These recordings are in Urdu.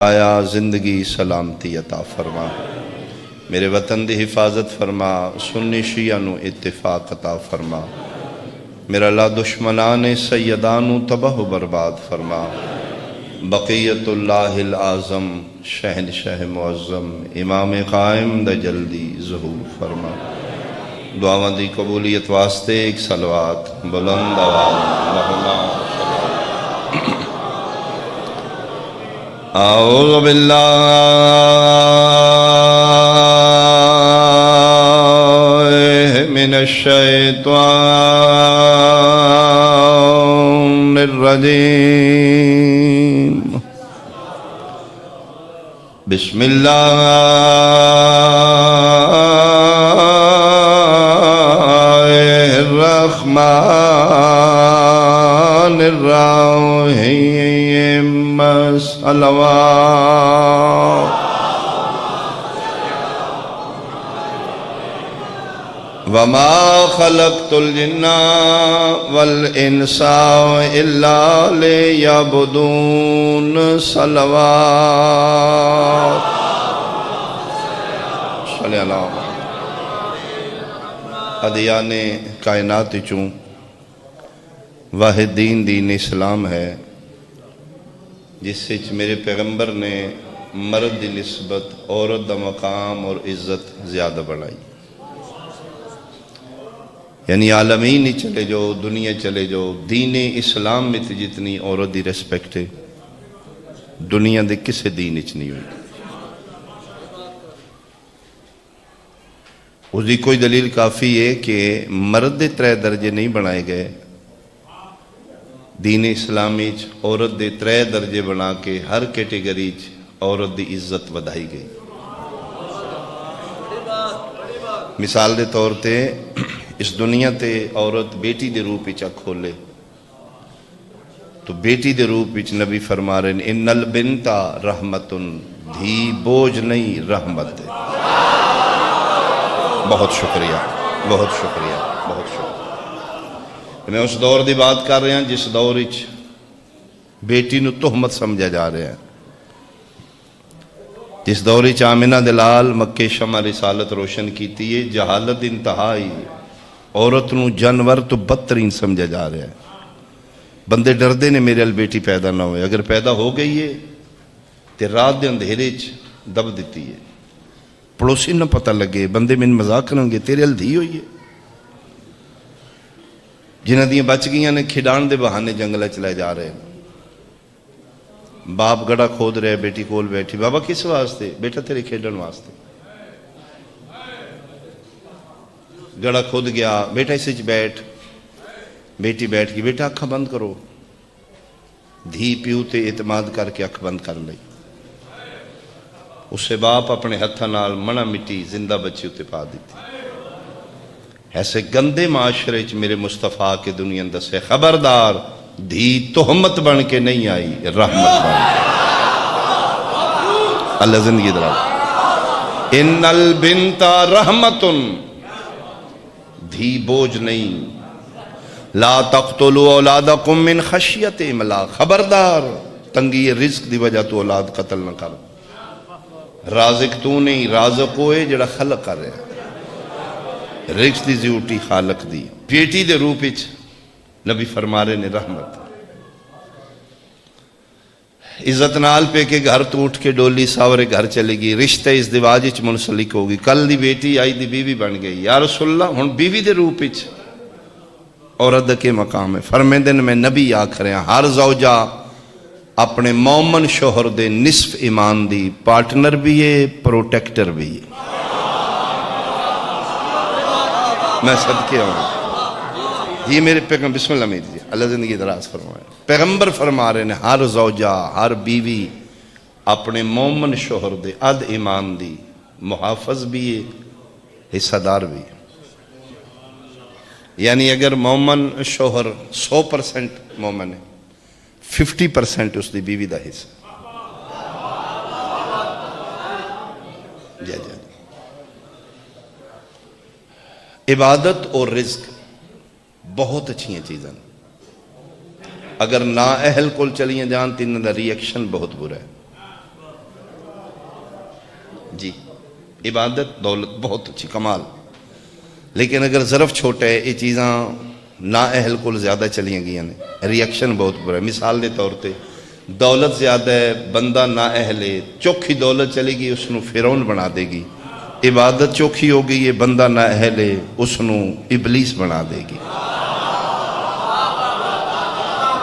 آیا زندگی سلامتی عطا فرما، میرے وطن دی حفاظت فرما، سنی شیعہ نو اتفاق عطا فرما، میرا اللہ دشمنان سیدانو تباہ و برباد فرما، بقیت اللہ العظم شہنشاہ معظم امام قائم دا جلدی ظہور فرما۔ دعاواں دی قبولیت واسطے ایک صلوات بلند آواز اللہم اعوذ باللہ من الشیطان الرجیم، بسم اللہ الرحمن الرحیم، صلوات وما خلقت الجن والانس الا ليعبدون، صلوات صلی اللہ ادیان کائنات چوں واحد دین اسلام ہے، جس سے میرے پیغمبر نے مرد دی نسبت عورت دا مقام اور عزت زیادہ بڑھائی۔ یعنی عالمین ہی چلے جو، دنیا چلے جو، دین اسلام میں جتنی عورت دی ریسپیکٹ ہے دنیا دے کسے دین اچ نہیں ہوئی۔ اس دی کوئی دلیل کافی ہے کہ مرد دے 3 درجے نہیں بنائے گئے، دین اسلامی عورت دے 3 درجے بنا کے ہر کیٹیگری عورت دی عزت ودائی گئی۔ مثال دے طور تے اس دنیا تے عورت بیٹی دے روپ وچ کھولے تو بیٹی دے روپ وچ نبی فرما رہے ہیں ان البنت رحمتن، دھی بوجھ نہیں رحمت ہے۔ بہت شکریہ، بہت شکریہ، بہت شکریہ۔ میں اس دور دی بات کر رہا ہوں جس دور وچ بیٹی نو تہمت سمجھا جا رہا ہے، جس دور وچ آمنہ دلال مکہ شمع رسالت روشن کیتی ہے، جہالت انتہائی، عورت نو جانور تو بدترین سمجھا جا رہا ہے۔ بندے ڈردے نے میرے ال بیٹی پیدا نہ ہوئے، اگر پیدا ہو گئی ہے تے رات دے اندھیرے چ دب دیتی ہے، پڑوسی نہ پتہ لگے، بندے من مذاق کریں گے تیرے ال دھی ہوئی ہے۔ جنہ دیاں بچ گئیاں نے کھڈان دے بہانے جنگلہ چلائے جا رہے ہیں، باپ گڑا کھود رہے، بیٹی کول بیٹھی، بابا کس واسطے؟ بیٹا تیرے کھیڈن واسطے۔ گڑا کھود گیا، بیٹا اسے بیٹھ، بیٹی بیٹھ گئی، بیٹا اکھا بند کرو، دھی پیو تے اعتماد کر کے اکھ بند کر لئی۔ اس سے باپ اپنے ہتھاں نال منا مٹی زندہ بچی اتے پا دیتی۔ ایسے گندے معاشرے چ میرے مصطفیٰ کے دنیا دسے خبردار، دھی تہمت بن کے نہیں آئی، رحمت بن کے۔ اللہ زندگی دراز۔ ان البنت رحمتن، دھی بوجھ نہیں، لا تقتلوا اولادکم من خشیت املاق، خبردار تنگی رزق دی وجہ تو اولاد قتل نہ کر۔ رازق تو نہیں، رازق ہوئے جڑا خلق کر رہا ہے، رزق دی زیوٹی خالق دی۔ بیٹی دے روپ وچ نبی فرما رہے نے رحمت، عزت نال پہ کے گھر تو اٹھ کے ڈولی ساورے گھر چلے گی، رشتہ ازدواج وچ منسلک ہوگی، کل دی بیٹی آئی دی بیوی بن گئی۔ یا رسول اللہ ہن بیوی دے روپ وچ عورت کے مقام ہے، فرمیندے نے میں نبی آکھ رہے ہیں ہر زوجہ اپنے مومن شوہر دے نصف ایمان دی پارٹنر بھی ہے، پروٹیکٹر بھی ہے۔ میں صدقے ہوں یہ میرے پیغمبر، بسم اللہ میری جی، اللہ زندگی دراز فرمائے، پیغمبر فرما رہے ہیں ہر زوجہ، ہر بیوی اپنے مومن شوہر دے اد ایمان دی محافظ بھی ہے، حصہ دار بھی ہے۔ یعنی اگر مومن شوہر 100% مومن ہے، 50% اس دی بیوی دا حصہ۔ جی جی، عبادت اور رزق بہت اچھی چیزیں، اگر نا اہل کول چلیاں جان تو انہوں دا ری ایکشن بہت برا ہے۔ جی عبادت دولت بہت اچھی کمال، لیکن اگر ظرف چھوٹا ہے یہ چیزاں نا اہل کو زیادہ چلیاں گئی نے، ریئیکشن بہت برا ہے۔ مثال دے طور پہ دولت زیادہ ہے، بندہ نا اہل ہے، چوکھی دولت چلے گی اس نو فرعون بنا دے گی، عبادت چوکھی ہو گئی ہے، بندہ نا اہل ہے اس نو ابلیس بنا دے گی۔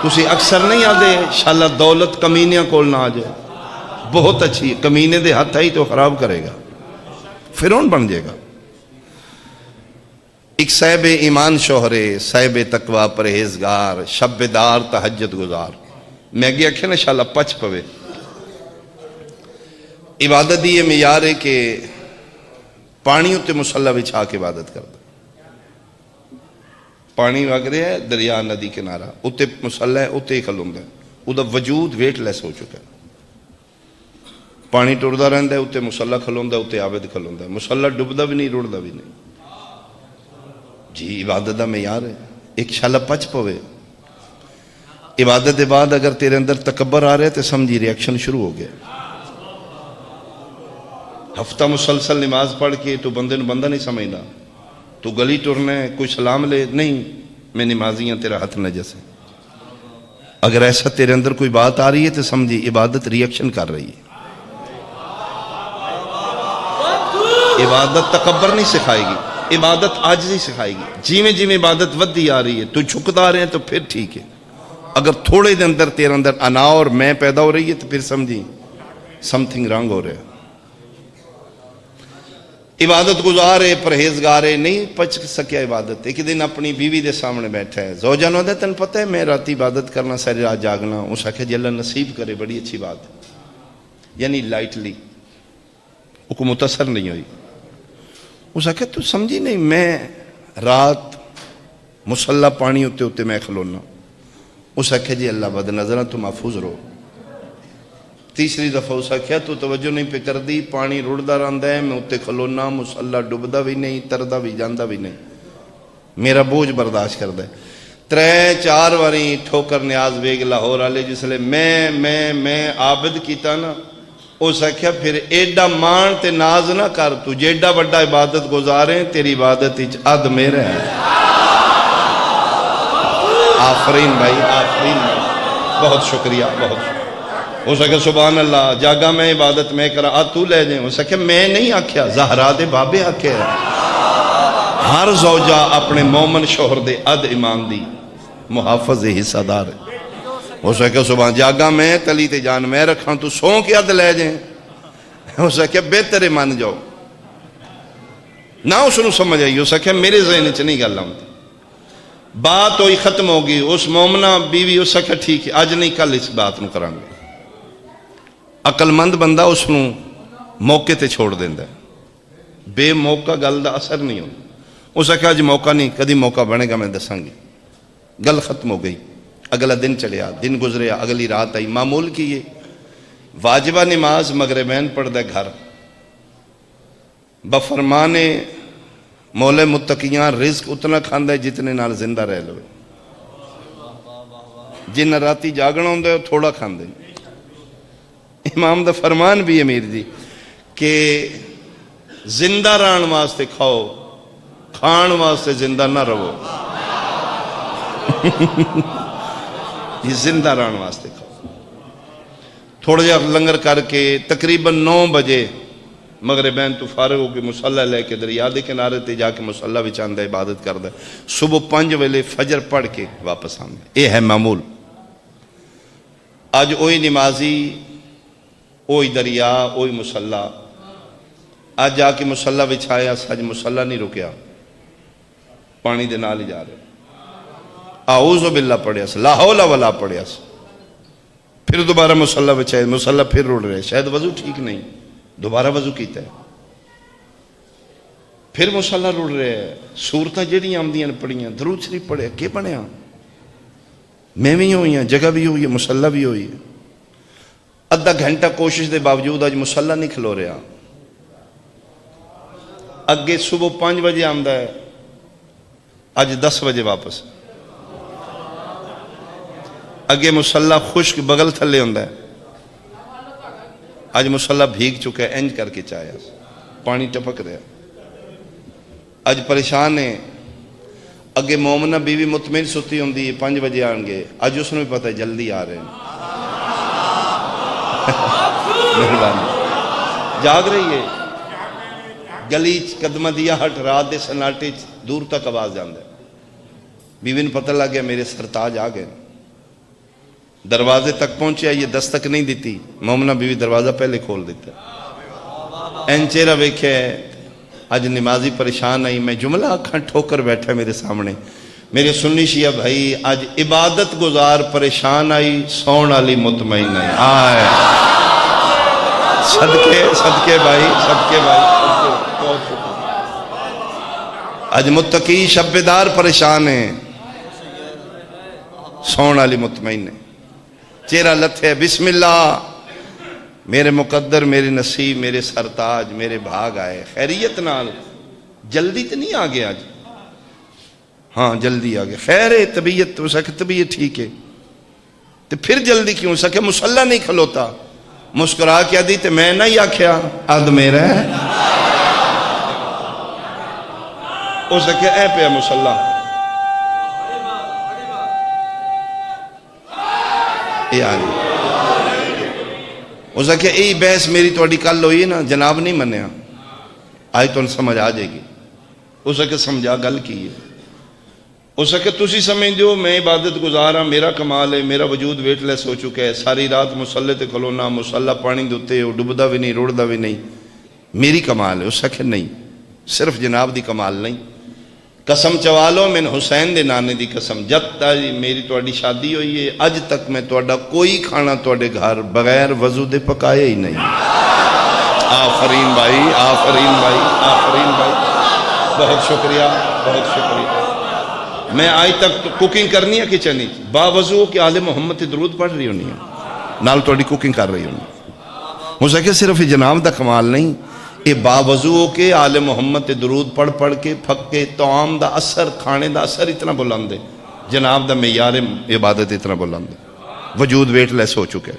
تسی اکثر نہیں آدھے انشاءاللہ دولت کمینیاں کول نہ آ جائے، بہت اچھی، کمینے دے ہاتھ آئی تو خراب کرے گا، فرعون بن جائے گا۔ ایک صاحب ایمان شوہرے، صاحب تقوی پرہیزگار، شب دار تہجد گزار، میں گیا کہ انشاءاللہ پچ پوے۔ عبادت یہ معیار ہے کہ پانی اتے مصلی بچھا کے عبادت کرتا، پانی وگ رہا ہے دریا ندی کنارہ، اتے مصلی ہے اتے ہی کھلوندا ہے، وہ وجود ویٹ لیس ہو چکا ہے، پانی ٹردا رہندا ہے اتے مصلی کھلوندا ہے، اتے عابد کھلوندا ہے، مصلی ڈبدا بھی نہیں رڑدا بھی نہیں۔ جی عبادت دا معیار ہے، ایک شالا پچ پوے۔ عبادت دے بعد اگر تیرے اندر تکبر آ رہا ہے تو سمجھی ریاکشن شروع ہو گیا۔ ہفتہ مسلسل نماز پڑھ کے تو بندے نو بندہ نہیں سمجھنا، تو گلی ٹرنا ہے کوئی سلام لے، نہیں میں نمازی ہوں تیرا ہاتھ نجس ہے۔ اگر ایسا تیرے اندر کوئی بات آ رہی ہے تو سمجھی عبادت ریاکشن کر رہی ہے۔ عبادت تکبر نہیں سکھائے گی، عبادت عاجزی سکھائے گی۔ جیویں جیویں عبادت ودی آ رہی ہے تو جھکتا آ رہے ہیں تو پھر ٹھیک ہے، اگر تھوڑے دے اندر تیرے اندر انا اور میں پیدا ہو رہی ہے تو پھر سمجھی سم تھنگ رانگ ہو رہا ہے۔ عبادت گزار ہے، پرہیزگار ہے، نہیں پچ سکیا عبادت۔ ایک دن اپنی بیوی دے سامنے بیٹھا ہے، زوجہ نو دے تن پتہ ہے میں راتی عبادت کرنا، ساری رات جاگنا، اس آکھے جی اللہ نصیب کرے، بڑی اچھی بات ہے، یعنی لائٹلی، وہ کو متاثر نہیں ہوئی۔ اس آکھے تو سمجھی نہیں میں رات مصلی پانی ہوتے ہوتے میں کھلونا، اس آکھے جی اللہ بد نظرہ تو محفوظ رہو۔ تیسری دفعہ اس آکھے تو توجہ نہیں پہ کر دی، پانی رڑدا رہندا ہے، میں اتے کھلونا، مصلی ڈبدا بھی نہیں، تردا بھی جاندا بھی نہیں، میرا بوجھ برداشت کردا ہے۔ 3-4 واری ٹھوکر نیاز بیگ لاہور والے جس لئے میں عابد کیتا نا، اس آکھیا پھر ایڈا مان تے ناز نہ کر، تو جیڈا بڑا عبادت گزاریں تیری عبادت اچ اد میرے ہیں۔ آفرین بھائی، آفرین بھائی، بہت شکریہ، بہت شکریہ۔ ہو سکے سبحان اللہ، جاگا میں عبادت میں کرا، آج تو لے جائیں۔ ہو سکے میں نہیں آکھیا، زہرا دے بابے آکھیا ہے۔ ہر زوجہ اپنے مومن شوہر دے اد ایمان دی محافظ حصہ دار ہے۔ ہو سکے سبحان جاگا میں تلی تے جان میں رکھاں، تو سون کے اد لے جائیں۔ ہو سکے بہتر مان جاؤ، نہ اس نے سمجھ آئی، ہو سکے میرے ذہن چ نہیں گل آتی، بات ہوئی ختم ہوگی، اس مومنہ بیوی اس سکے ٹھیک ہے آج نہیں کل اس بات نو کرانگے۔ عقل مند بندہ اس نو موقع تے چھوڑ دیندہ ہے، بے موقع گل دا اثر نہیں ہوتا۔ اس سکے آج موقع نہیں، کدی موقع بنے گا میں دساں گی، گل ختم ہو گئی۔ اگلا دن چلیا، دن گزریا، اگلی رات آئی، معمول کی یہ واجبہ نماز مغربین پڑھ دے گھر، بفرمان مولا متقیاں رزق اتنا کھاندہ ہے جتنے نال زندہ رہ لوے، جن راتی جاگنا ہوندہ ہے تھوڑا کھاندے۔ امام دا فرمان بھی امیر جی کہ زندہ رہن واسطے کھاؤ، کھان واسطے زندہ نہ رہو۔ یہ زندہ رہن واسطے کھاؤ۔ تھوڑا جا لنگر کر کے تقریباً 9 بجے مغربین تو فارغ ہو کے مصلی لے کے دریا دے کنارے تے جا کے مصلی بچاندہ عبادت کردہ، صبح 5 ویلے فجر پڑھ کے واپس آندہ۔ یہ ہے معمول۔ آج اوہی نمازی، اوہی دریا، اوہی مصلی، آج جا کے مصلی بچھایا، سج مصلی نہیں رکیا، پانی دے نال ہی جا رہے، اعوذ باللہ پڑھیا سا، لا حول ولا پڑھیا سا، پھر دوبارہ مصلی بچھائے، مصلی پھر رڑ رہے، شاید وضو ٹھیک نہیں، دوبارہ وضو کیتا ہے، پھر مصلی رڑ رہے، صورتیں جڑی آمدیاں پڑھیاں، درود شریف پڑھے، کیا بنیا؟ میں بھی ہوئی ہیں، جگہ بھی ہوئی ہے، مصلی بھی ہوئی ہے۔ ادھا گھنٹہ کوشش دے باوجود آج مصلی نہیں کھلو رہا، اگے صبح 5 بجے آمدہ ہے، آج 10 بجے واپس، اگے مصلی خشک بغل تھلے ہوندہ ہے، اج مصلا بھیگ چکا ہے، انج کر کے چاہیا پانی ٹپک رہا، اج پریشان ہے۔ اگے مومنہ بیوی مطمئن ستی ہوں 5 بجے آن گے، اج اس نے بھی پتہ ہے جلدی آ رہے ہیں، مہربانی جاگ رہی ہے، گلی قدمہ دیا ہٹ رات دے سناٹے دور تک آواز جاندہ ہے، بیوی نے پتہ لگ گیا میرے سرتاج آ گئے، دروازے تک پہنچیا، یہ دستک نہیں دیتی، مومنہ بیوی دروازہ پہلے کھول دیتا ہے، این چہرہ ویکھے آج نمازی پریشان آئی، میں جملہ آکھاں ٹھوکر بیٹھا میرے سامنے، میرے سنی شیعہ بھائی آج عبادت گزار پریشان آئی، سون علی مطمئن آئی، آئے صدقے بھائی، بہت شکر۔ آج متقی شبدار پریشان ہیں، سون علی مطمئن ہے، چہرہ لتھے، بسم اللہ، میرے مقدر، میرے نصیب، میرے سرتاج، میرے بھاگ آئے، خیریت نال، جلدی تو نہیں آگے آج، ہاں جلدی آگے، خیر ہے، طبیعت ہو سکے، طبیعت ٹھیک ہے، تو پھر جلدی کیوں سکے، مصلی نہیں کھلوتا، مسکرا کیا دی تے میں نہیں آکھیا اد میرا ہے، ہو سکے اے پہ مصلی، اے آنی ہو سکے ای بحث میری توڑی کل ہوئی نا، جناب نہیں منیا، آئی تو سمجھ آ جائے گی، ہو سکے سمجھا گل کی ہے، ہو سکے تسی سمجھ دیو میں عبادت گزارا، میرا کمال ہے، میرا وجود ویٹ لیس ہو چکا ہے، ساری رات مصلی تے کھلونا، مصلی پانی دوتے ہو، ڈبدا بھی نہیں، روڑدا بھی نہیں، میری کمال ہے، ہو سکے نہیں، صرف جناب دی کمال نہیں، قسم چوالو من حسین دے نانے دی قسم، جب تک میری توڑی شادی ہوئی ہے اج تک میں توڑا کوئی کھانا توڑے گھر بغیر وضو دے پکائے ہی نہیں۔ آفرین بھائی، آفرین بھائی، آفرین بھائی، بہت شکریہ، بہت شکریہ۔ میں آج تک کوکنگ کرنی ہے کچن ہی با وضو کہ آل محمد درود پڑھ رہی ہونی ہے، نال توڑی کوکنگ کر رہی ہونی، ہو سکے صرف جناب دا کمال نہیں، اے باوضو کے آل محمد درود پڑھ کے پھکے طعام دا اثر، کھانے دا اثر اتنا بلند ہے، جناب دا معیار عبادت اتنا بلند ہے، وجود ویٹ لیس ہو چکے،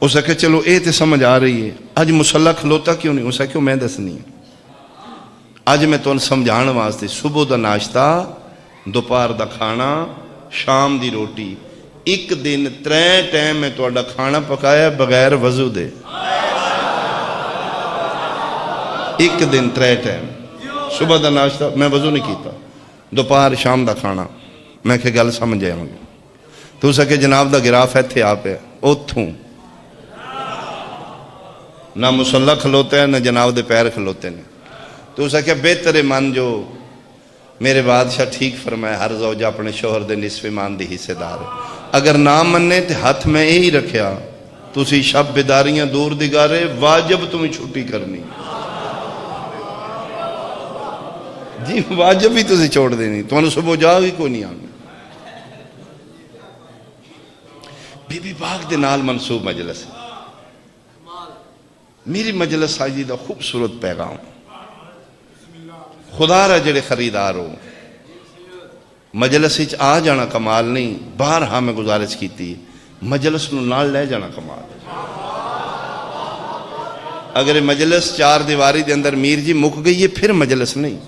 ہو سکے چلو اے تے سمجھ آ رہی ہے، آج مصلی کھلوتا کیوں نہیں، ہو سکے میں دسنی ہے، آج میں تو سمجھان واسطے صبح دا ناشتہ، دوپہر دا کھانا، شام دی روٹی، ایک دن 3 ٹائم میں توڑا کھانا پکایا بغیر وضو دے، ایک دن 3 ٹائم، صبح دا ناشتہ میں وضو نہیں کیتا، دوپہر شام دا کھانا، میں کہ گل سمجھ آئے ہوں تو سکے جناب دا گراف ہے تھے آپ ہے اتھوں نہ مصلی کھلوتے ہیں نہ جناب دے پیر کھلوتے ہیں، تو سکے بہتر من جو میرے بادشاہ ٹھیک فرمائے، ہر زوجہ اپنے شوہر دے نصف ایمان دی حصے دار ہے، اگر نہ مننے تے ہاتھ میں یہی رکھیا تو اسی شب بیداریاں دور دگارے، واجب تمہیں چھٹی کرنی، جی واجب ہی تسی چھوڑ دینی، تمہیں صبح جاؤ ہی کوئی نہیں آنا۔ بی بی پاک دے نال منصوب مجلس ہے، میری مجلس آجی دا خوبصورت پیغام، خدا را جڑے خریدار ہو مجلس آ جانا کمال نہیں، بارہا میں گزارش کی تھی مجلس نو نال لے جانا کمال، اگر مجلس 4 دیواری دے اندر میر جی مک گئی ہے پھر مجلس نہیں،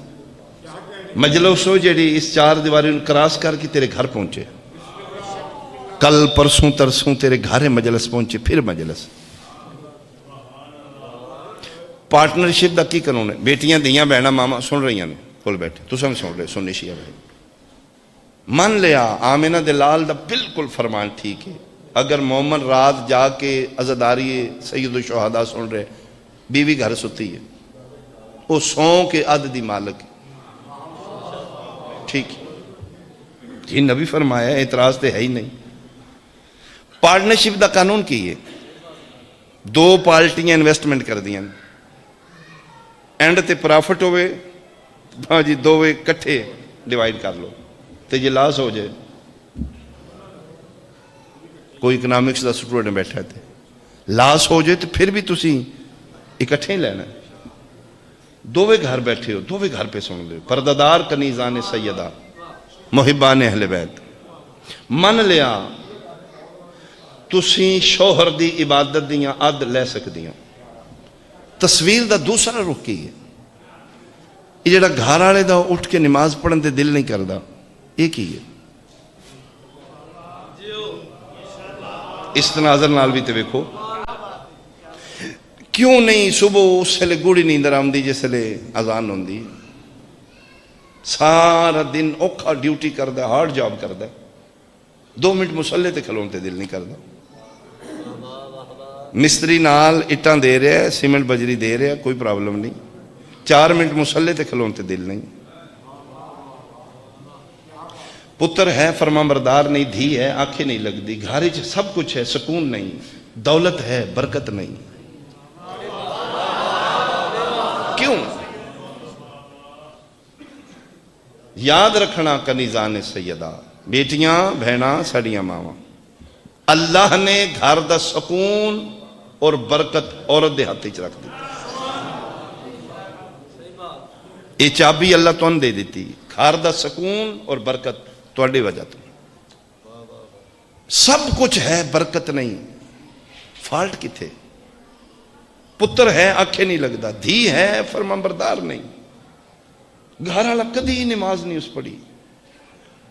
مجلس ہو جڑی اس 4 دیواری کراس کر کے تیرے گھر پہنچے، کل پرسوں ترسوں تیرے گھر مجلس پہنچے پھر مجلس، پارٹنرشپ دا کی قانون ہے، بیٹیاں دیاں بہنا ماما سن رہی ہیں کول بیٹھے تو سن رہے سنی شیعہ بھائی، من لیا آمینہ دلال دا بالکل فرمان ٹھیک ہے، اگر مومن رات جا کے عزداری سید الشہداء سن رہے بیوی گھر ستی ہے وہ سون کے عد دی مالک ہے، ٹھیک جی نبی فرمایا اعتراض تے ہے ہی نہیں، پارٹنرشپ دا قانون کی ہے، 2 پارٹیاں انویسٹمنٹ کر دیاں اینڈ تے پرافٹ ہوئے ہاں جی 2 کٹھے ڈیوائیڈ کر لو تے جی لاس ہو جائے، کوئی اکنامکس دا سٹوڈنٹ بیٹھا تھے لاس ہو جائے تو پھر بھی تسی اکٹھے ہی لینا، 2 گھر بیٹھے ہو 2 گھر پہ سن لے، پردادار کنیزان سیدہ محبان اہل بیت، من لیا تسی شوہر دی عبادت دیاں عد لے سکتی ہو. تصویر دا دوسرا رخ کی ہے، یہ جڑا گھر والے دا اٹھ کے نماز پڑھن دے دل نہیں کردا، یہ کی ہے؟ اس تناظر نال بھی تے ویکھو، کیوں نہیں صبح اس لئے گوڑی نیندر آمدی جس لئے اذان ہوندی، سارا دن اوکھا ڈیوٹی کردا، ہارڈ جاب کردا، 2 منٹ مسلے تے کھلون تے دل نہیں کردا. مستری نال اٹاں دے رہا ہے، سیمنٹ بجری دے رہا ہے، کوئی پرابلم نہیں، 4 منٹ مسلے تے کھلون تے دل نہیں. پتر ہے فرما بردار نہیں، دھی ہے آنکھیں نہیں لگدی، گھر وچ سب کچھ ہے سکون نہیں، دولت ہے برکت نہیں. کیوں؟ یاد رکھنا کنیزان سیدہ، بیٹیاں بہناں ساڑیاں ماواں، اللہ نے گھر دا سکون اور برکت عورت دے ہاتھ وچ رکھ دی. یہ چابی اللہ تو دے دیتی، گھر دا سکون اور برکت تواڈی وجہ تو. سب کچھ ہے برکت نہیں، فالٹ کتھے؟ پتر ہے آنکھیں نہیں لگدا، دھی ہے فرمانبردار نہیں، گھر والا کدی نماز نہیں اس پڑھی،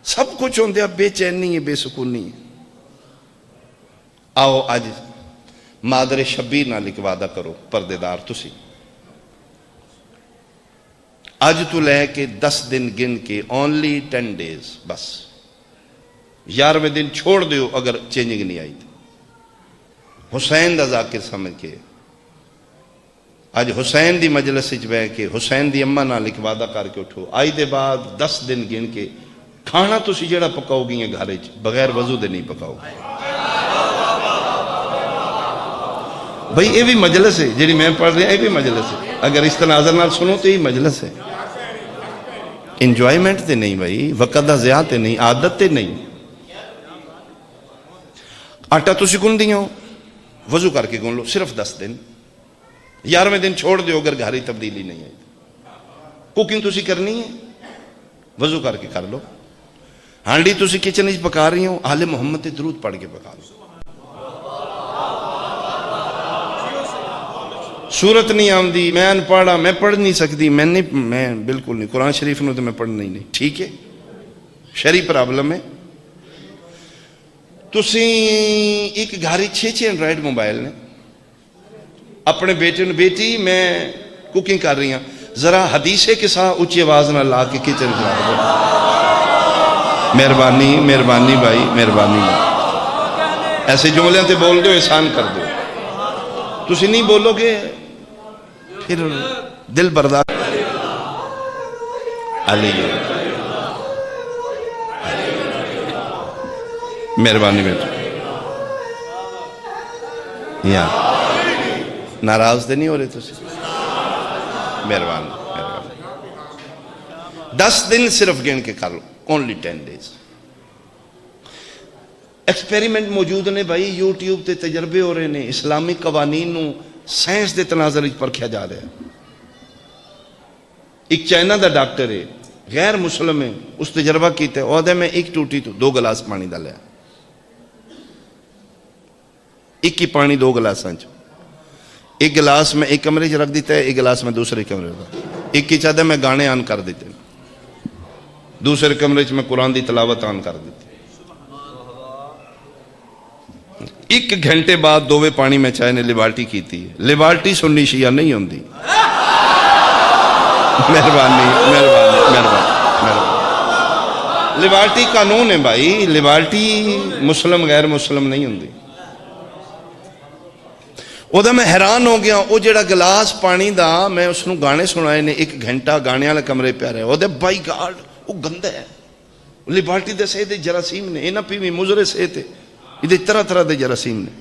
سب کچھ ہوندیا بے چینی ہے، بے سکونی ہے. آؤ آج مادر شبیر نال ایک وعدہ کرو پردے دار تسی، آج تو لے کے 10 دن گن کے only 10 days بس، 11ویں دن چھوڑ دیو اگر چینجنگ نہیں آئی. حسین دا ذاکر سمجھ کے آج حسین دی مجلس وچ بیٹھ کے حسین دی اماں نال ایک وعدہ کر کے اٹھو، آئی دے بعد 10 دن گن کے کھانا تسی جڑا پکاؤ گی گھر وچ بغیر وضو دے نہیں پکاؤ. بھئی یہ بھی مجلس ہے جڑی میں پڑھ رہا، یہ بھی مجلس ہے، اگر اس تناظر نال سنو تو یہ مجلس ہے. انجوائمنٹ تے نہیں بھائی، وقت دا ضیاع تے نہیں، عادت تے نہیں. آٹا تسی گن دیاں ہو، وضو کر کے گن لو صرف 10 دن، 11ویں دن چھوڑ دیو اگر گھر ہی تبدیلی نہیں آئی. کوکنگ تسی کرنی ہے، وضو کر کے کر لو. ہانڈی تسی کچن وچ پکا رہی ہو، آل محمد تے درود پڑھ کے پکا لو. سورت نہیں آمدی، میں ان پڑھا، میں پڑھ نہیں سکتی، میں بالکل نہیں، قرآن شریف نو تو میں پڑھنا ہی نہیں، ٹھیک ہے، شرعی پرابلم ہے. تسی ایک گھر 6 اینڈرائڈ موبائل نے، اپنے بیٹے نے، بیٹی میں کوکنگ کر رہی ہوں، ذرا حدیثے کے ساتھ اونچی آواز نہ لا کے کچن چلا دو. مہربانی مہربانی بھائی، مہربانی بھائی، ایسے جملے تے بول دو، احسان کر دو. تسی نہیں بولو گے پھر دل برداشت. علی مہربانی بیٹا، یا ناراض دے نہیں ہو رہے تسی؟ مہربانی مہربانی. 10 دن صرف گن کے کر لو، only 10 days. ایکسپیریمنٹ موجود نے بھائی، یوٹیوب تے تجربے ہو رہے ہیں، اسلامی قوانین نو سائنس دے تناظر وچ پرکھیا جا رہا ہے. ایک چائنا دا ڈاکٹر ہے، غیر مسلم ہے، اس تجربہ کیتا ہے، وہ دے میں ایک ٹوٹی تو 2 گلاس پانی ڈالیا، ایک ہی پانی 2 گلاساں چ، ایک گلاس میں ایک کمرے چ رکھ دیتا ہے، ایک گلاس میں دوسرے کمرے رکھ، ایک کی چاہتا ہے میں گانے آن کر دیتے، دوسرے کمرے چ میں قرآن دی تلاوت آن کر دیتے. 1 گھنٹے بعد 2 پانی میں چائے نے لیبارٹی کی تھی. لیبارٹی سنی شیعہ نہیں ہوندی. مہربانی مہربانی مہربانی. لیبارٹی قانون ہے بھائی، لیبارٹی مسلم غیر مسلم نہیں ہوندی. وہ دا میں حیران ہو گیا، وہ جڑا گلاس پانی دا میں اس نو گانے سنائے نے، 1 گھنٹہ گانے والے کمرے پہ رہے، وہ دے بائی گاڈ وہ گندہ ہے. لیبارٹی دے سے دے جراثیم نے، اینا پیوی مزرے سے تے یہ طرح طرح دے جراثیم نے.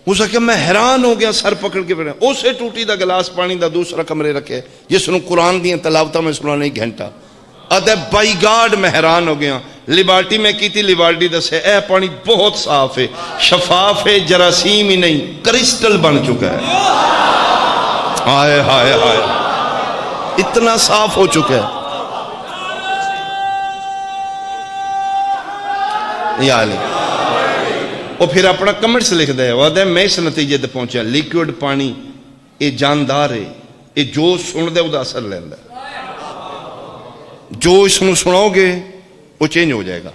اس کہ میں حیران ہو گیا، سر پکڑ کے پڑھا، اسے ٹوٹی دا گلاس پانی دا دوسرا کمرے رکھے جس نو قرآن دیاں تلاوتہ میں سنانے 1 گھنٹہ. ادھے بائی گاڈ میں حیران ہو گیا. لیبارٹی میں کی تھی، لیبارٹی دسے اے پانی بہت صاف ہے، شفاف ہے، جراثیم ہی نہیں، کرسٹل بن چکا ہے. ہائے ہائے ہائے، اتنا صاف ہو چکا ہے. یا علی وہ پھر اپنا کمنٹس لکھتا ہے، وہ آدھا میں اس نتیجے تے پہنچا لیکوڈ پانی یہ جاندار ہے، یہ جو سن دے وہ اثر لینا، جو اس کو سناؤ گے وہ چینج ہو جائے گا۔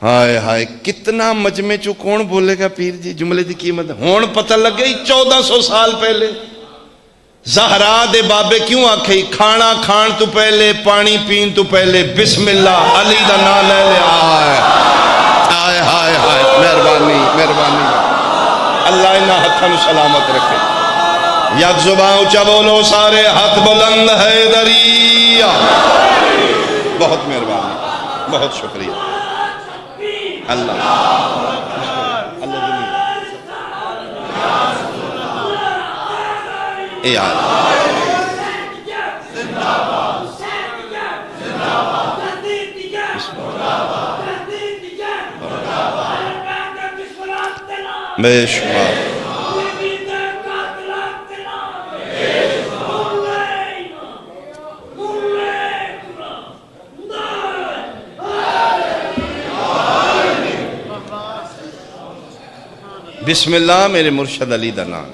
ہائے ہائے کتنا مجمع چو کون بولے گا پیر جی، جملے دی قیمت ہون پتہ لگ گئی 1400 سال پہلے زہرا دے بابے کیوں آکھے کھانا کھان تو پہلے پانی پین تو پہلے بسم اللہ علی دا نام لے لے۔ آئے ہائے ہائے مہربانی مہربانی، اللہ انہاں ہتھاں نوں سلامت رکھے۔ یک زبان اونچا بولو سارے، ہاتھ بلند حیدری۔ بہت مہربانی، بہت شکریہ اللہ۔ اے بے شمار بسم اللہ میرے مرشد علی دا نام،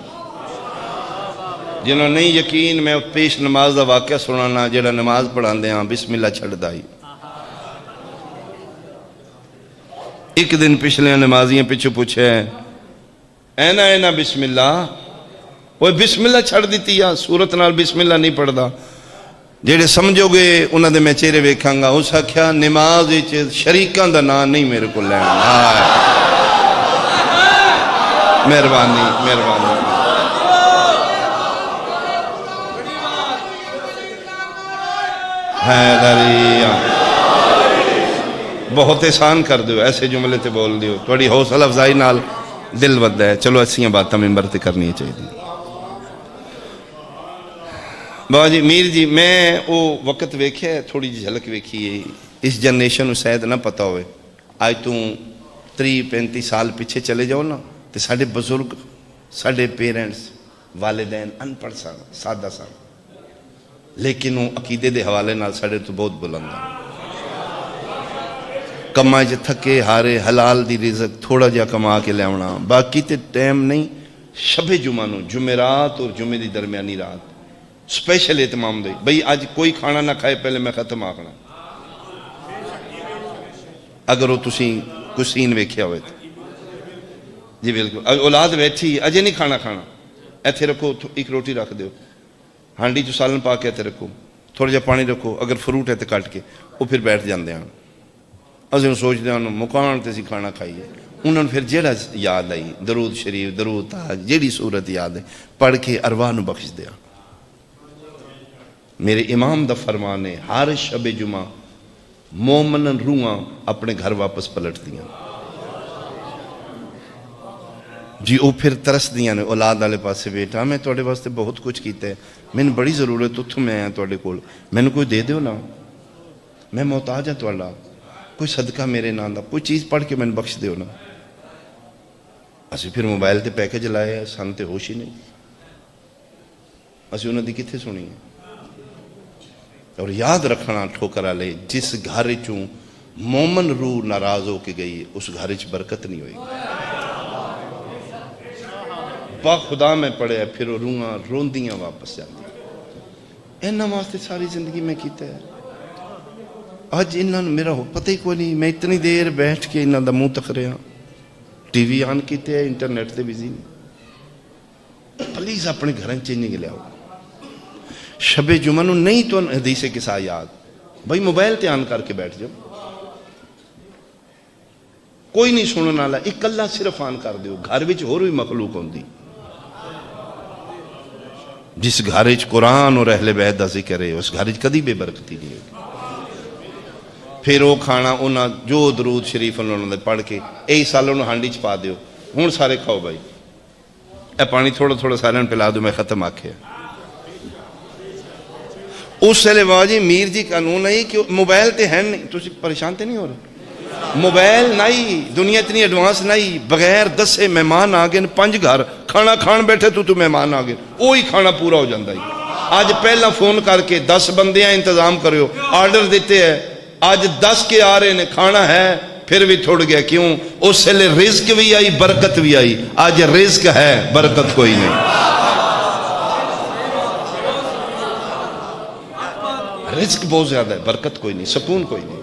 جنہوں نہیں یقین میں پیش نماز دا واقعہ سنانا، جڑا نماز پڑھان دے ہاں بسم اللہ چھڑ دائی۔ ایک دن پچھلے نمازیاں پیچھو پوچھے اینا اینا بسم اللہ، وہ بسم اللہ چھڑ دیتی یا سورت نال بسم اللہ نہیں پڑھ دا، جیڑے سمجھو گے انہاں دے میں چہرے ویکھاں گا، اس آکھیا نماز وچ شریکاں دا نام نہیں میرے کو لینا۔ مہربانی مہربانی، حیدری بہت احسان کر دیو، ایسے جملے تے بول دیو، تھوڑی حوصلہ افزائی نال دل ودہ ہے۔ چلو ایسیاں باتاں ممبر تے کرنی چاہیے۔ بابا جی میر جی میں وہ وقت ویکھیا تھوڑی جی جھلک ویکھی ہے، اس جنریشن نو شاید نہ پتہ ہوئے، آج تو 30-35 سال پیچھے چلے جاؤ نا، تے ساڑھے بزرگ ساڑھے پیرنٹس والدین ان پڑھ سادہ سن، لیکن وہ عقیدے دے حوالے نال ساڑھے تو بہت بلند ہیں۔ کما جے تھکے ہارے حلال دی رزق تھوڑا جا کما کے لے آونا، باقی تے ٹائم نہیں، شب جمعہ نو جمعرات اور جمعے دی درمیانی رات سپیشل اہتمام دے، بھئی آج کوئی کھانا نہ کھائے پہلے میں ختم آکھنا، اگر وہ تسی کوئی سین ویکھیا ہوئے تھے جی بالکل۔ اولاد بیٹھی اجے نہیں کھانا کھانا، ایتھے رکھو ایک روٹی رکھ دیو، ہانڈی جو سالن پا کے ایتھے رکھو، تھوڑا جا پانی رکھو، اگر فروٹ ہے تو کٹ کے وہ پھر بیٹھ جاندے ہیں۔ اسے سوچتے ہیں مکان تے سی کھانا کھائیے، انہوں نے پھر جیڑا یاد آئی درود شریف درود تاج جیڑی صورت یاد ہے پڑھ کے ارواح نو بخش دیا۔ میرے امام دا فرمان ہے ہر شب جمعہ مومن روحاں اپنے گھر واپس پلٹ دیاں جی، وہ پھر ترس دیاں نے اولاد والے پاسے، بیٹا میں تواڈے واسطے بہت کچھ کیتا ہے، میں بڑی ضرورت اتھوں میں آیا تواڈے کول، مینوں کوئی دے دیو نا، میں محتاج ہاں تواڈا، کوئی صدقہ میرے نام دا کوئی چیز پڑھ کے میں بخش دیو نا۔ اسی پھر موبائل تے پیکج لائے سن تے ہوش ہی نہیں، اسی انہاں دی کتھے سنی ہے۔ اور یاد رکھنا ٹھوکر والے، جس گھر چوں مومن روح ناراض ہو کے گئی اس گھر وچ برکت نہیں ہوئی گی۔ پاک خدا میں پڑھے پھر وہ روحاں روندیاں واپس جاندی، انہاں واسطے ساری زندگی میں کیتا ہے۔ آج انہاں میرا پتہ ہی کوئی نہیں، میں اتنی دیر بیٹھ کے انہاں دا منہ تک رہا، ٹی وی آن کیتے ہیں، انٹرنیٹ تے بزی نہیں۔ پلیز اپنے گھراں چینجنگ لے آؤ، شب جمعہ نو نہیں تو حدیث قصہ یاد، بھائی موبائل تے آن کر کے بیٹھ جاؤ، کوئی نہیں سننے والا، ایک اللہ صرف آن کر دیو، گھر وچ ہور بھی مخلوق ہوندی، جس گھر وچ قرآن اور اہل بیت دا ذکر ہے اس گھر وچ کدی بے برکتی نہیں ہوگی۔ پھر وہ کھانا انہاں جو درود شریف انہوں نے پڑھ کے اے سال انہوں ہانڈی چ پا دیو، ہوں سارے کھاؤ بھائی، اے پانی تھوڑا تھوڑا سارے پلا دو، میں ختم آکھے۔ اس ویلے باجی میر جی قانون ہے کہ موبائل تے ہیں نہیں، تسی پریشان تے نہیں ہو رہے، موبائل نہیں، دنیا اتنی ایڈوانس نہیں، بغیر دسے مہمان آ گئے 5 گھر کھانا کھان بیٹھے تو مہمان آ گئے، وہی کھانا پورا ہو جاندہ ہے۔ آج پہلا فون کر کے 10 بندیاں انتظام کریو، آرڈر دیتے ہیں، آج 10 کے آ رہے ہیں، کھانا ہے پھر بھی تھوڑ گیا. کیوں؟ اس لیے رزق بھی آئی برکت بھی آئی. آج رزق ہے برکت کوئی نہیں. رزق بہت زیادہ ہے برکت کوئی نہیں, سکون کوئی نہیں.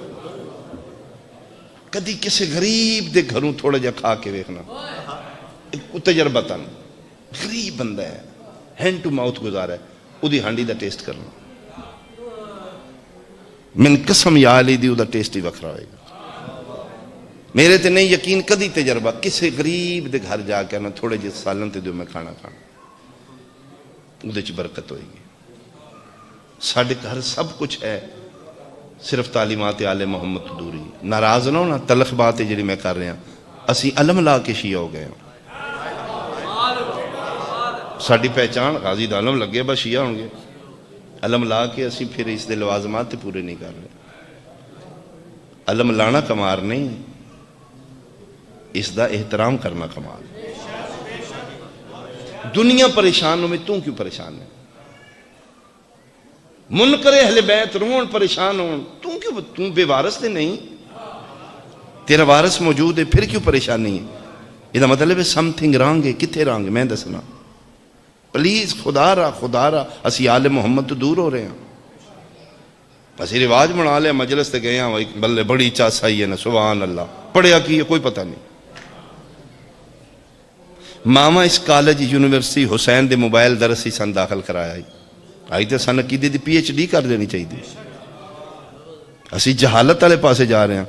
کدی کسی غریب دے گھروں تھوڑا جا کھا کے ویکھنا, تجربہ تن غریب بندہ ہے ہینڈ ٹو ماؤتھ گزارا ہے, اودی ہانڈی دا ٹیسٹ کرنا, من قسم یا علی دی اودہ ٹیسٹ ہی وکھرا ہوئے گا. میرے تے نہیں یقین کدی تجربہ کسی غریب دے گھر جا کے نا تھوڑے جے سالن تے دیو میں کھانا اودے چ برکت ہوئے گی. ساڑھے گھر سب کچھ ہے, صرف تعلیمات آل محمد دوری. ناراض نہ ہونا, تلخ بات ہے جڑی میں کر رہے ہیں. اسی علم لا کے شیعہ ہو گئے ہیں. ساڑھی پہچان غازی دا علم لگے بس شیعہ ہوں گے. علم لا کے اسی پھر اس دے لوازمات پورے نہیں کر رہے. علم لانا کمار نہیں, اس دا احترام کرنا کمال. دنیا پریشان ہو میں تو کیوں پریشان ہے؟ منکر اہل بیت رون پریشان ہون تو بے وارث دے نہیں, تیرا وارث موجود ہے پھر کیوں پریشان نہیں ہے؟ یہ مطلب ہے سم تھنگ رانگ ہے. کتھے رانگ ہے میں دسنا پلیز. خدا را اسی آل محمد تو دور ہو رہے ہیں. اسی رواج بنا لیا, مجلس تے گئے ہیں بلے بڑی چاس آئی ہے نا سبحان اللہ, پڑھیا کی ہے کوئی پتہ نہیں. ماما اس کالج یونیورسٹی حسین دے موبائل درسی سن داخل کرایا آئی تے سن عقیدے دی پی ایچ ڈی کر دینی چاہیے. اسی جہالت والے پاسے جا رہے ہیں.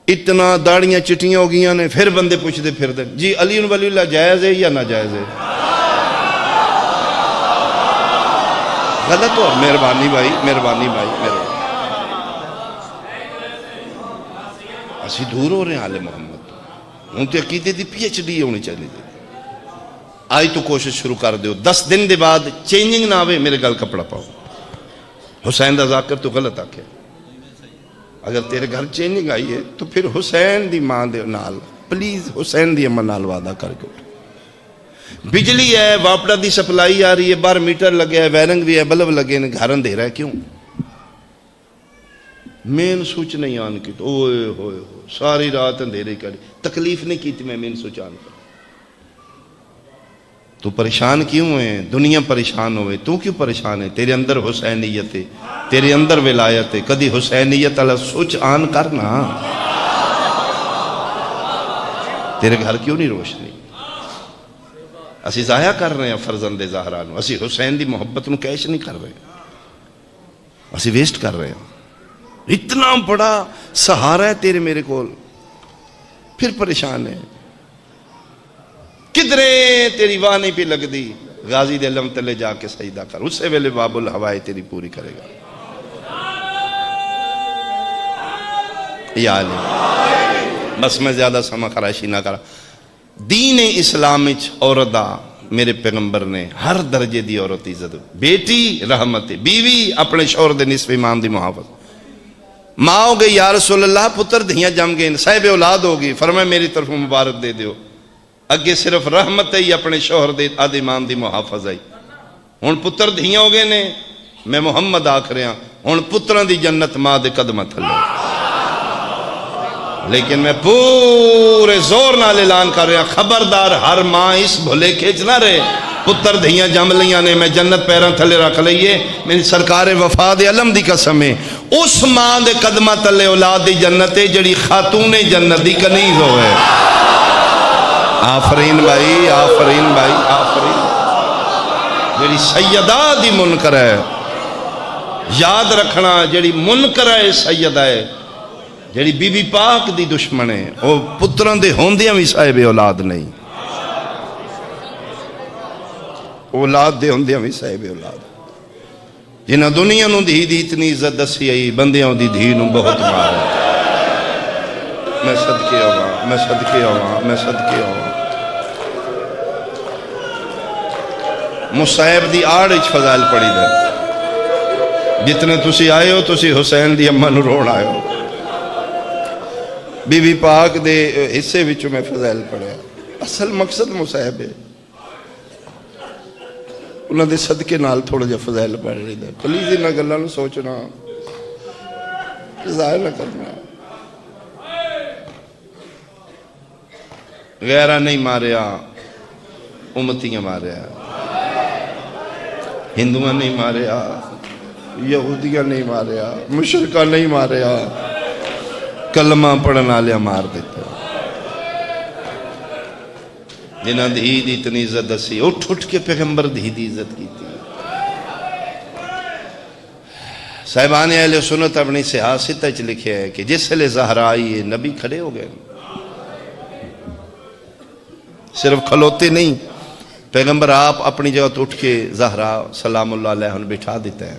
اتنا داڑیاں چٹیاں ہو گئی نے, پھر بندے پوچھتے پھر دے جی علی ولی اللہ جائز ہے یا ناجائز ہے؟ غلط ہو. مہربانی بھائی, مہربانی بھائی, اسی دور ہو رہے ہیں آل محمد. ہوں تو عقیدے دی پی ایچ ڈی ہونی چاہیے. آئی تو کوشش شروع کر دیو, 10 دن دے بعد چینجنگ نہ آوے میرے گل کپڑا پاؤ. حسین دا ذاکر تو غلط آکے. اگر تیرے گھر چینجنگ آئی ہے تو پھر حسین دی ماں دے نال پلیز حسین دی اماں نال وعدہ کر کے. بجلی ہے, واپڑا دی سپلائی آ رہی ہے, باہر میٹر لگے ہے, ویرنگ بھی ہے, بلب لگے نے, گھر اندھیرا ہے. کیوں؟ مین سوچ نہیں آن کی تو اوئے ہوئے ساری رات اندھیرے کری, تکلیف نہیں کی تھی میں مین سوچ آن کر. تو پریشان کیوں ہے؟ دنیا پریشان ہوئے, تو کیوں پریشان ہے؟ تیرے اندر حسینیت ہے, تیرے اندر ولایت ہے. کدی حسینیت اللہ سوچ آن کرنا. تیرے گھر کیوں نہیں روشنی؟ اسی ضائع کر رہے ہیں فرزند زہرا نو. اسی حسین دی محبت نو کیش نہیں کر رہے, اسی ویسٹ کر رہے ہیں. اتنا بڑا سہارا ہے تیرے میرے کول, پھر پریشان ہے. کدرے تیری واہ نہیں پہ لگ دی, غازی دے علم تلے جا کے سجدہ کر, اس سے ویلے باب الہوائے تیری پوری کرے گا. یا علی بس میں زیادہ سما خراشی نہ کرا. دین اسلام وچ عورت دا میرے پیغمبر نے ہر درجے دی عورت عزت. بیٹی رحمت, بیوی اپنے شوہر دے نصف ایمان دی محافظ. ماں ہو گئی یا رسول اللہ, پتر دھیاں جم گئے, صاحب اولاد ہوگی, فرمایا میری طرف مبارک دے دیو. اگے صرف رحمت ہے اپنے شوہر دے آدھ ایمان دی محافظ ہے. ہن پتر دھیاں ہو گئے نے, میں محمد آکھ رہا ہن پتران دی جنت ماں دے قدمہ تھلے. لیکن میں پورے زور نال اعلان کر رہا, خبردار ہر ماں اس بھلے کھیچ نہ رہے. پتر دھیاں جم لیاں نے, میں جنت پیران تھلے رکھ لئیے. میری سرکار وفا دے علم دی قسم ہے, اس ماں دے قدمہ تھلے اولاد دی جنت ہے جڑی خاتون جنت دی کنیز ہوئے. آفرین بھائی, آفرین بھائی, آفرین. جڑی سیدہ دی منکر ہے, یاد رکھنا جڑی منکر ہے سیدہ ہے, جڑی بی بی پاک دی دشمن ہے, وہ پتران دے ہوندیاں بھی صاحب اولاد نہیں, اولاد دے ہوندیاں بھی صاحب اولاد. جنہاں دنیا نو دھی دی اتنی عزت دسی آئی, بندیاں دی دھی نو بہت مارا. میں صدقے ہوا, میں صدقے ہوا, میں صدقے ہوا. مصعب دی آڑ اچ فضائل پڑی دے. جتنے تسی آئے ہو تسی حسین دی اماں نو روڑ آئے ہو. بی بی پاک دے حصے وچوں میں فضائل پڑھیا. اصل مقصد مصعب ہے, انہاں دے صدقے نال تھوڑا جا فضائل پڑھ رہی دے. پلیز انہاں گلاں نو سوچنا, ظاہر نہ کرنا. غیرہ نہیں ماریا، امتیاں ماریا، ہندوਆਂ نہیں ماریا، یہودیاں نہیں ماریا، مشرکہ نہیں ماریا، کلمہ پڑھن والے مار دیتے جنہاں دھی دی اتنی عزت دسی، اٹھ کے پیغمبر دھی دی عزت کی تھی۔ صاحبان اہل سنت اپنی سیاست وچ لکھے ہے کہ جس لئے زہرا آئی نبی کھڑے ہو گئے، صرف کھلوتے نہیں، پیغمبر آپ اپنی جگہ تو اٹھ کے زہرا سلام اللہ علیہ بٹھا دیتے ہیں۔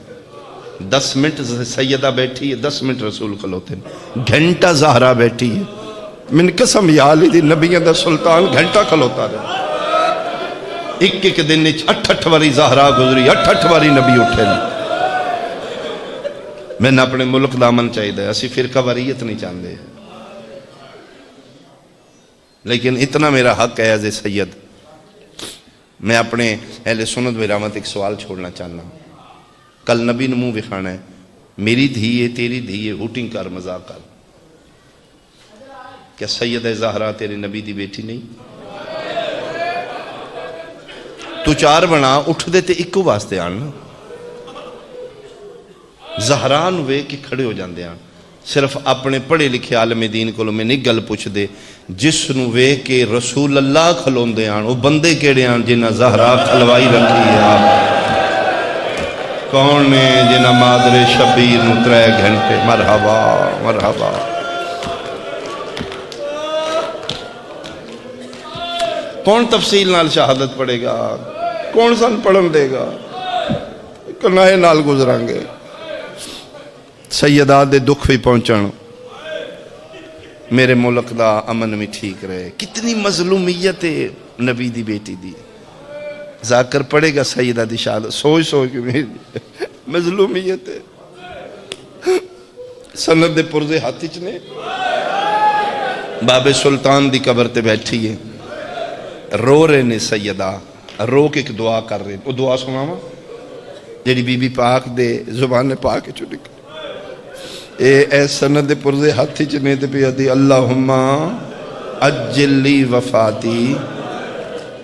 10 منٹ سیدہ بیٹھی ہے، 10 منٹ رسول کھلوتے ہیں، گھنٹہ زہرا بیٹھی ہے، من قسم یا علی دی نبیوں دا سلطان گھنٹہ کھلوتا رہے، ایک دن 8 واری زہرا گزری، 8 واری نبی اٹھے نہیں۔ میں نے اپنے ملک دا امن چاہیے دے، اسی فرقہ واریت نہیں چاہتے، لیکن اتنا میرا حق ہے ایز سید، میں اپنے اہل سنت و رحمت ایک سوال چھوڑنا چاہنا ہوں۔ کل نبی نے منہ دکھانا ہے، میری دھی ہے تیری دھی ہے، ہوٹنگ کر مذاق کر، کیا سید زہرا تیرے نبی دی بیٹی نہیں؟ تو 4 بنا اٹھ دے تے ایکو واسطے آنا، زہران وے کہ کھڑے ہو جاندے آن، صرف اپنے پڑھے لکھے عالم دین کو میں نہیں گل پوچھ دے، جس نو وے کہ رسول اللہ کھلون دے آن، وہ بندے کیڑے آن جنہ زہرا کھلوائی رکھی ہے آپ، کون نے جنہ مادر شبیر نو 3 گھنٹے، مرحبا مرحبا، کون تفصیل نال شہادت پڑھے گا، کون سن پڑھن دے گا، کنائے نال گزران گے، سیدہ دے دکھ بھی پہنچن، میرے ملک دا امن بھی ٹھیک رہے۔ کتنی مظلومیت ہے نبی دی بیٹی دی، ذاکر پڑھے گا سیدہ دی شہادت، سوچ کے میری مظلومیت ہے۔ سند دے پرزے ہاتھی چنے باب سلطان دی قبر تے بیٹھی ہے، رو رہے نے سیدہ، رو کے ایک دعا کر رہے، وہ دعا سناوا جیڑی بی بی پاک دے زبان پاک چڑی اے سند دے پرزے ہاتھی چنے تے پیا دی، اللہم اجل لی وفاتی،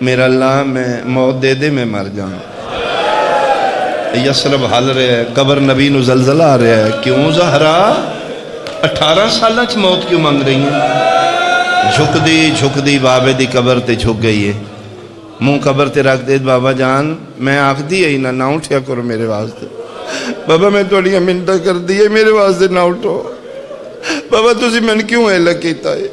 میرا اللہ میں موت دے دے میں مر جاؤں۔ یسرب حل رہے ہے، قبر نبی نو زلزلہ آ رہا ہے، کیوں زہرا 18 سالہ چھ موت کیوں مانگ رہی ہیں؟ جھک دی بابے دی قبر تے جھک گئی ہے، منہ قبر تے رکھ دے، بابا جان میں آکھ دی ہے نہ اٹھیا کرو میرے واسطے، بابا میں توڑیاں منٹا کر دی ہے میرے واسطے نہ اٹھو، بابا تسی میں نے کیوں ایلہ کیتا ہے،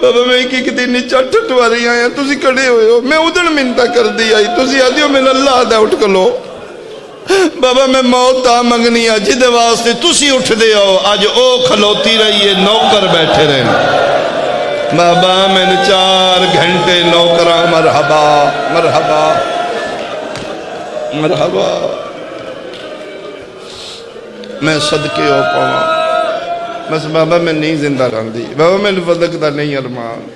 بابا میں ایک دن 8 واری آیا تسی کھڑے ہوئے ہو، میں ادھر منٹا کر دی آئی، تسی آدھی ہو میں اللہ دا اٹھ کلو، بابا میں موت دا منگنی ہے جدے واسطے تسی اٹھ دے ہو، آج او کھلوتی رہی ہے، نوکر بیٹھے رہے، بابا میں نے 4 گھنٹے نوکرہ، مرحبا مرحبا مرحبا، میں صدقے ہو پاؤں، بس بابا میں نہیں زندہ رہن دی، بابا میں فدق دا نہیں ارمان۔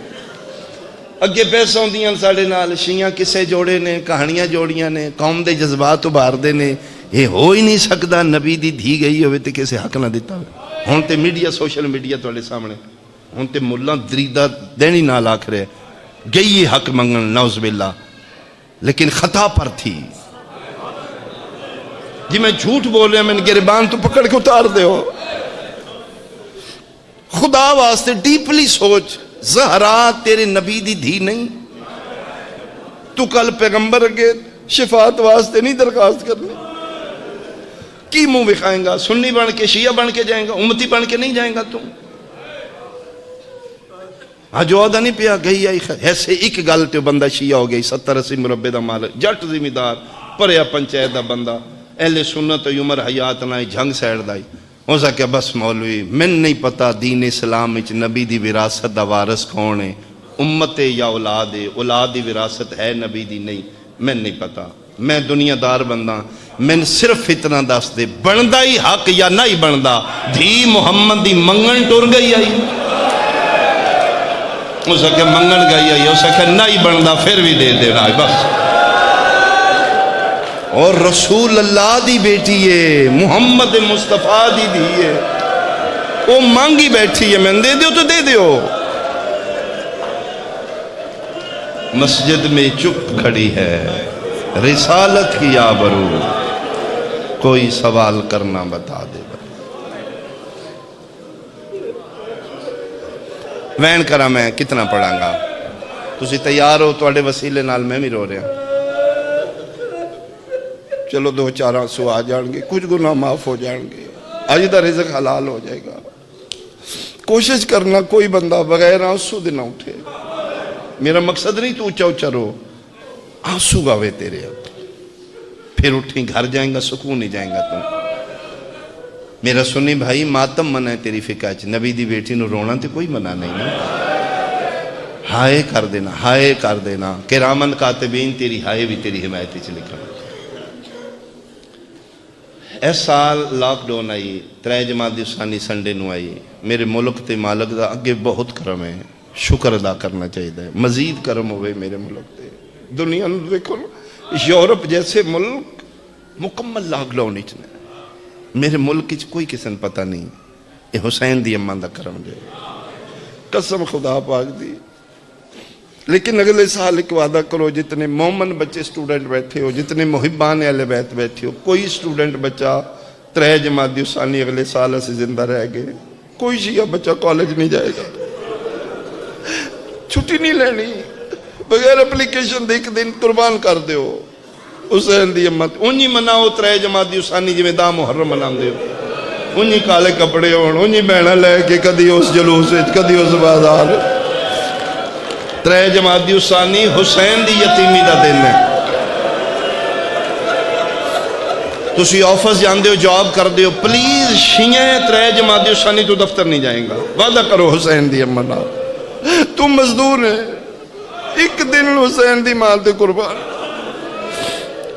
اگے پیسہ ہوندیاں ساڑھے نال، شیعہ کسے جوڑے نے، کہانیاں جوڑیاں نے، قوم دے جذبات ابھار دے نے، یہ ہو ہی نہیں سکتا نبی دی دھی گئی ہوئے تے کسے حق نہ دیتا ہوئے۔ ہون تے میڈیا سوشل میڈیا تو علیہ سامنے، ہون تے ملہ دریدہ دینی نال آکھ رہے، گئی حق منگن نعوذ باللہ، لیکن خطا پر تھی، جی میں جھوٹ بول رہا میں نے گریبان تو پکڑ کے اتار دے ہو، خدا واسطے ڈیپلی سوچ، زہرا تیرے نبی دی دھی نہیں، تو کل پیغمبر کے شفاعت واسطے نہیں درخواست کرنے، کی منہ بکھائیں گا، سنی بن کے شیعہ بن کے جائیں گا، امتی بن کے نہیں جائیں گا تم، ہاں جو عہدہ نہیں پیا گئی آئی خیر، ایسے ایک گل تے بندہ شیعہ ہو گئی، 70-80 مربع دا مالک، جٹ ذمہ دار، پریا پنچایت دا بندہ، اہل سنت عمر حیات نائی جھنگ سیڑ دائی، ہو سکے بس مولوی من نہیں پتا دین اسلام اچ نبی دی وراثت دا وارث کون ہے، امت یا اولاد ہے، اولاد دی وراثت ہے نبی دی نہیں، من نہیں پتا، میں دنیا دار بندہ، من صرف اتنا دس دے، بندہ ہی حق یا نہیں بندہ، دھی محمد دی منگن ٹور گئی آئی، ہو سکے منگن گئی آئی، ہو سکے نہیں بندہ پھر بھی دے دینا ہے بس، اور رسول اللہ دی بیٹی ہے، محمد مصطفیٰ دی دی ہے، وہ مانگی بیٹھی ہے، میں دے دیو تو دے دیو، مسجد میں چپ کھڑی ہے رسالت کی آبرو، کوئی سوال کرنا بتا دے۔ وین کرا میں کتنا پڑھاں گا، تسی تیار ہو؟ تواڈے وسیلے نال میں بھی رو رہا، چلو دو چار آنسو آ جان گے، کچھ گناہ معاف ہو جان گے، اج دا رزق حلال ہو جائے گا۔ کوشش کرنا کوئی بندہ بغیر آنسو دے نہ اٹھے۔ میرا مقصد نہیں تو اچھا اچھا رو، آنسو گاوے تیرے اب، پھر اٹھیں گھر جائیں گا، سکون نہیں جائیں گا تم۔ میرا سنی بھائی، ماتم منع ہے تیری فقہ چ، نبی دی بیٹی نو رونا تے کوئی منع نہیں نا، ہائے کر دینا، ہائے کر دینا۔ کرامن کاتبین تیری ہائے بھی تیری حمایت چ لکھنا۔ اس سال لاک ڈاؤن آئی، 3 جماعت ثانی سنڈے نو آئی۔ میرے ملک تے مالک دا اگے بہت کرم ہے، شکر ادا کرنا چاہیے، مزید کرم ہوئے میرے ملک تے۔ دنیا نو دیکھو، یورپ جیسے ملک مکمل لاک ڈاؤن چ نے، میرے ملک چ کوئی کسی نے پتہ نہیں۔ یہ حسین دی اماں دا کرم جائے، قسم خدا پاک دی۔ لیکن اگلے سال ایک وعدہ کرو، جتنے مومن بچے سٹوڈنٹ بیٹھے ہو، جتنے محبان اہل بیت بیٹھے ہو، کوئی سٹوڈنٹ بچہ 3 جماعت ثانی اگلے سال سے زندہ رہ گئے، کوئی شیعہ بچہ کالج نہیں جائے گا، چھٹی نہیں لینی، بغیر اپلیکیشن دے ایک دن قربان کر دیو حسین دی امت۔ انہی مناؤ 3 جماعت ثانی جی دا محرم مناؤ دیو، انہی کالے کپڑے ہون، انہی بہنا لے کے کدی اس جلوس کدی اس بازار۔ 3 جماعت ثانی حسین دی یتیمی دا دن ہے۔ تسی آفس جاندے ہو، جاب کر دے ہو، پلیز شیعہ 3 جماعت ثانی تو دفتر نہیں جائیں گا، وعدہ کرو حسین دی اماں نال۔ تم مزدور ہیں، ایک دن حسین دی مال تے قربان۔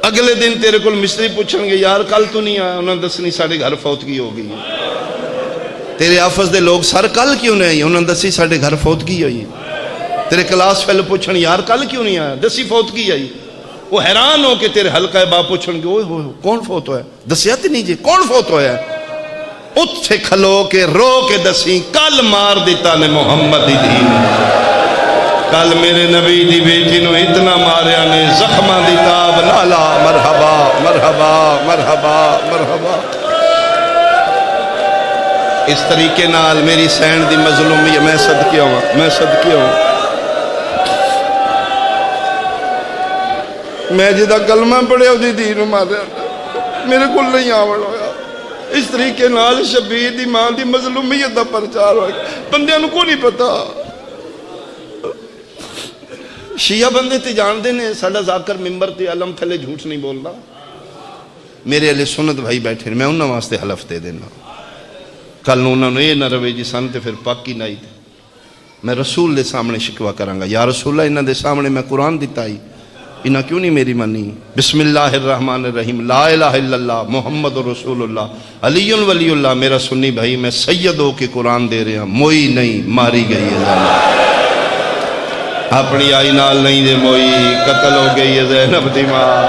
اگلے دن تیرے کول مستری پوچھن گے، یار کل تو نہیں آیا، انہوں نے دسنی ساڑھے گھر فوتگی ہو گئی۔ تیرے آفس دے لوگ، سر کل کیوں نہیں آئی، انہوں نے دسی ساڑھے گھر فوتگی ہوئی۔ تیرے کلاس فیلو پوچھن، یار کل کیوں نہیں آیا، دسی فوتگی آئی۔ وہ حیران ہو کہ تیرے حلقہ باپ پوچھن گے، اوہ ہوئے کون فوت ہویا ہے، دسیا تے نہیں جی کون فوت ہویا ہے۔ اتھے کھلو کے رو کے دسی، کل مار دیتا نے محمد دی دین، کل میرے نبی دی بیٹی نو اتنا ماریا نے، زخمہ دی تاب نالا، مرحبا مرحبا مرحبا مرحبا۔ اس طریقے نال میری سینڈ دی مظلومی، میں صدقے ہوں، میں صدقے ہوں۔ میں جدہ کلمہ پڑھے ہو دی دین ماریا، میرے کل نہیں آوڑ ہویا۔ اس طریقے نال شبیر دی ماں دی مظلومیت دا پرچار ہویا، بندیاں نو کو نہیں پتا۔ شیعہ بندے تے جان دے نے، ساڑھا ذاکر ممبر تے علم تھلے جھوٹ نہیں بولنا۔ میرے علیہ سنت بھائی بیٹھے میں انہاں واسطے حلف دے دینا، کل انہوں نے یہ نہ روے جی سن تے پھر پاکی نہ تھے۔ میں رسول دے سامنے شکوہ کرانگا، یا رسول اللہ انہاں دے سامنے میں قرآن دیتا ہی، انہاں کیوں نہیں میری منی؟ بسم اللہ الرحمن الرحیم، لا الہ الا اللہ محمد رسول اللہ علی ولی اللہ۔ میرا سنی بھائی، میں سید ہو کے قرآن دے رہا، موئی نہیں ماری گئی ہے زینب، اپنی آئی نال نہیں دے موئی، قتل ہو گئی ہے زینب دی ماں۔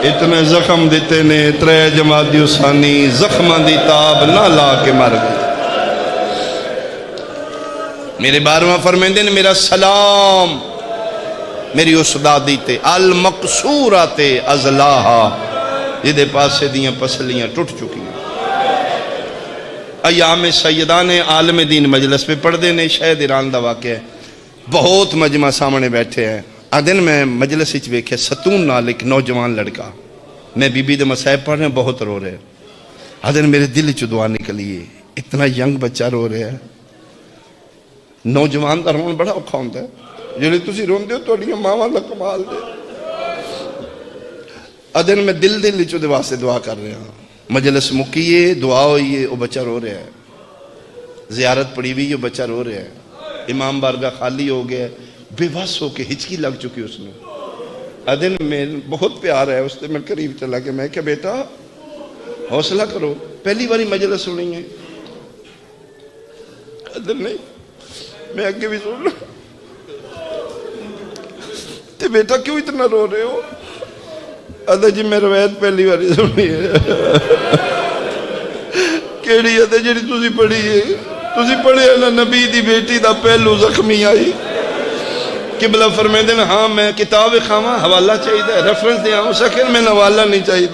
اتنے زخم دیتے نے، 3 جماعت ثانی زخمہ دی تاب نہ لا کے مر گئی۔ میرے 12واں فرمیندے نے، میرا سلام میری اس دادی تے، المقصورات ازلاہا، جدے پاسے دیاں پسلیاں ٹوٹ چکی ہیں۔ ایام سیدان عالم دین مجلس پہ پڑھ دینے، شاید ایران دا واقع ہے، بہت مجمع سامنے بیٹھے ہیں۔ آدھن میں مجلس اچ ویکھے ستون نال ایک نوجوان لڑکا، میں بی بی دے مسائب پڑھ رہے ہیں، بہت رو رہے ہیں۔ آدھن میرے دل چ دعا نکلی ہے، اتنا ینگ بچہ رو رہے ہیں۔ نوجوان دا رون بڑا اوکھا ہوندا ہے، جلے تسی روندے ہو تہاڈیاں ماواں دا کمال دے۔ آدھن میں دل چ دے واسطے دعا کر رہے ہیں۔ مجلس مکیے، دعا ہوئیے، وہ بچہ رو رہا ہے، زیارت پڑی ہوئی، وہ بچہ رو رہا ہے، امام بارگاہ خالی ہو گیا، بے بس ہو کے ہچکی لگ چکی اس نے۔ ادن میں بہت پیار ہے اس سے، میں قریب چلا کے میں کہ بیٹا حوصلہ کرو، پہلی باری مجلس سنی ہے۔ ادن نہیں، میں آگے بھی سن رہا، تے بیٹا کیوں اتنا رو رہے ہو؟ ادھا جی میں روایت پہلی باری سنی ہے۔ کیڑی ادھا جی تسی پڑھی ہے؟ تسی پڑھے نا نبی دی بیٹی دا پہلو زخمی آئی، قبلہ فرمیندے نے ہاں میں کتاب کھاواں حوالہ چاہیے ریفرنس دیاں اس آخر میں حوالہ نہیں چاہیے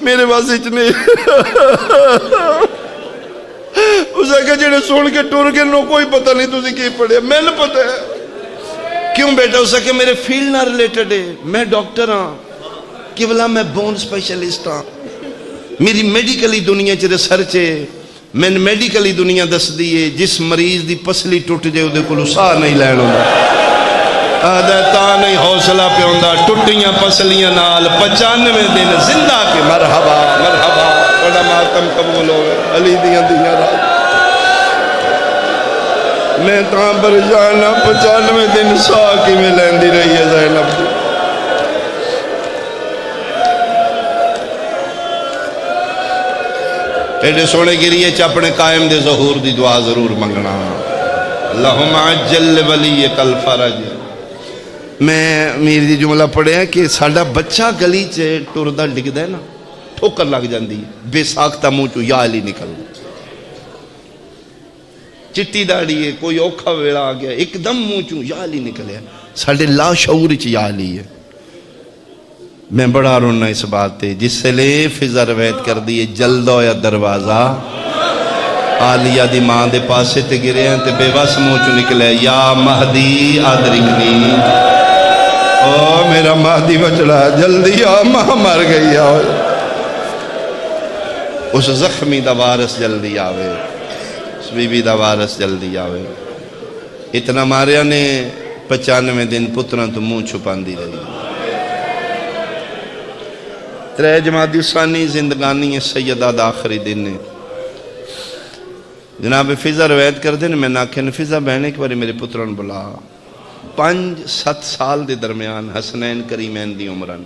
میرے پاس اتنے اس آخر جڑے سن کے ٹر کے نو کوئی پتہ نہیں تسی کی پڑھے میں نے پتہ ہے کیوں بیٹا اس آخر میرے فیلڈ نہ ریلیٹڈ ہے میں ڈاکٹر ہاں قبلہ میں بون سپیشلسٹ ہاں میری میڈیکلی دنیا چ ریسرچ ہے میں نے میڈیکلی دنیا دس دیئے جس مریض دی پسلی ٹوٹ جائے وہ دے کو ساہ نہیں لین ہوندہ آدھا تا نہیں حوصلہ پہ ہوندہ ٹوٹیاں پسلیاں نال 95 دن زندہ کے مرحبا مرحبا بڑا ماتم قبول ہوئے علی دیاں دیاں رات میں تاں پر جانا 95 دن ساہ کی میں لین دی رہی ہے زینب دی ایڈے سونے گریے چاپنے قائم دے ظہور دی دعا ضرور منگنا اللہم عجل ولی کل فرج میں میری دی جملہ پڑھے ہیں کہ ساڑھا بچہ گلی چے ٹردہ ڈگ دے نا ٹھوکر لگ جاندی بے ساکتہ موچو یا علی نکل چٹی داڑی ہے کوئی اوکھا ویڑا آگیا ایک دم موچو یا علی نکلے ساڑھے لا شعور چے یا علی ہے میں بڑا رونا اس بات تے جس سے لے فضا روایت کر دیئے جلدو یا دروازہ آلیہ دی ماں دے پاسے تے گرے ہیں تے بے بس موچو نکلے یا مہدی آدرکنی او میرا مہدی بچڑا جلدی آ ماں مر گئی آؤ اس زخمی دا وارث جلدی آوے اس بی بی دا وارث جلدی آوے اتنا ماریا نے 95 دن پتران تو منہ چھپان دی رہی ترے جماعتی ثانی زندگانی سیدہ دا آخری دن نے جناب فضا روایت کر دیں میں ناکھن فضا بہنے کے بارے میرے پتران بلا 5-7 سال دے درمیان حسنین کریمین دی عمران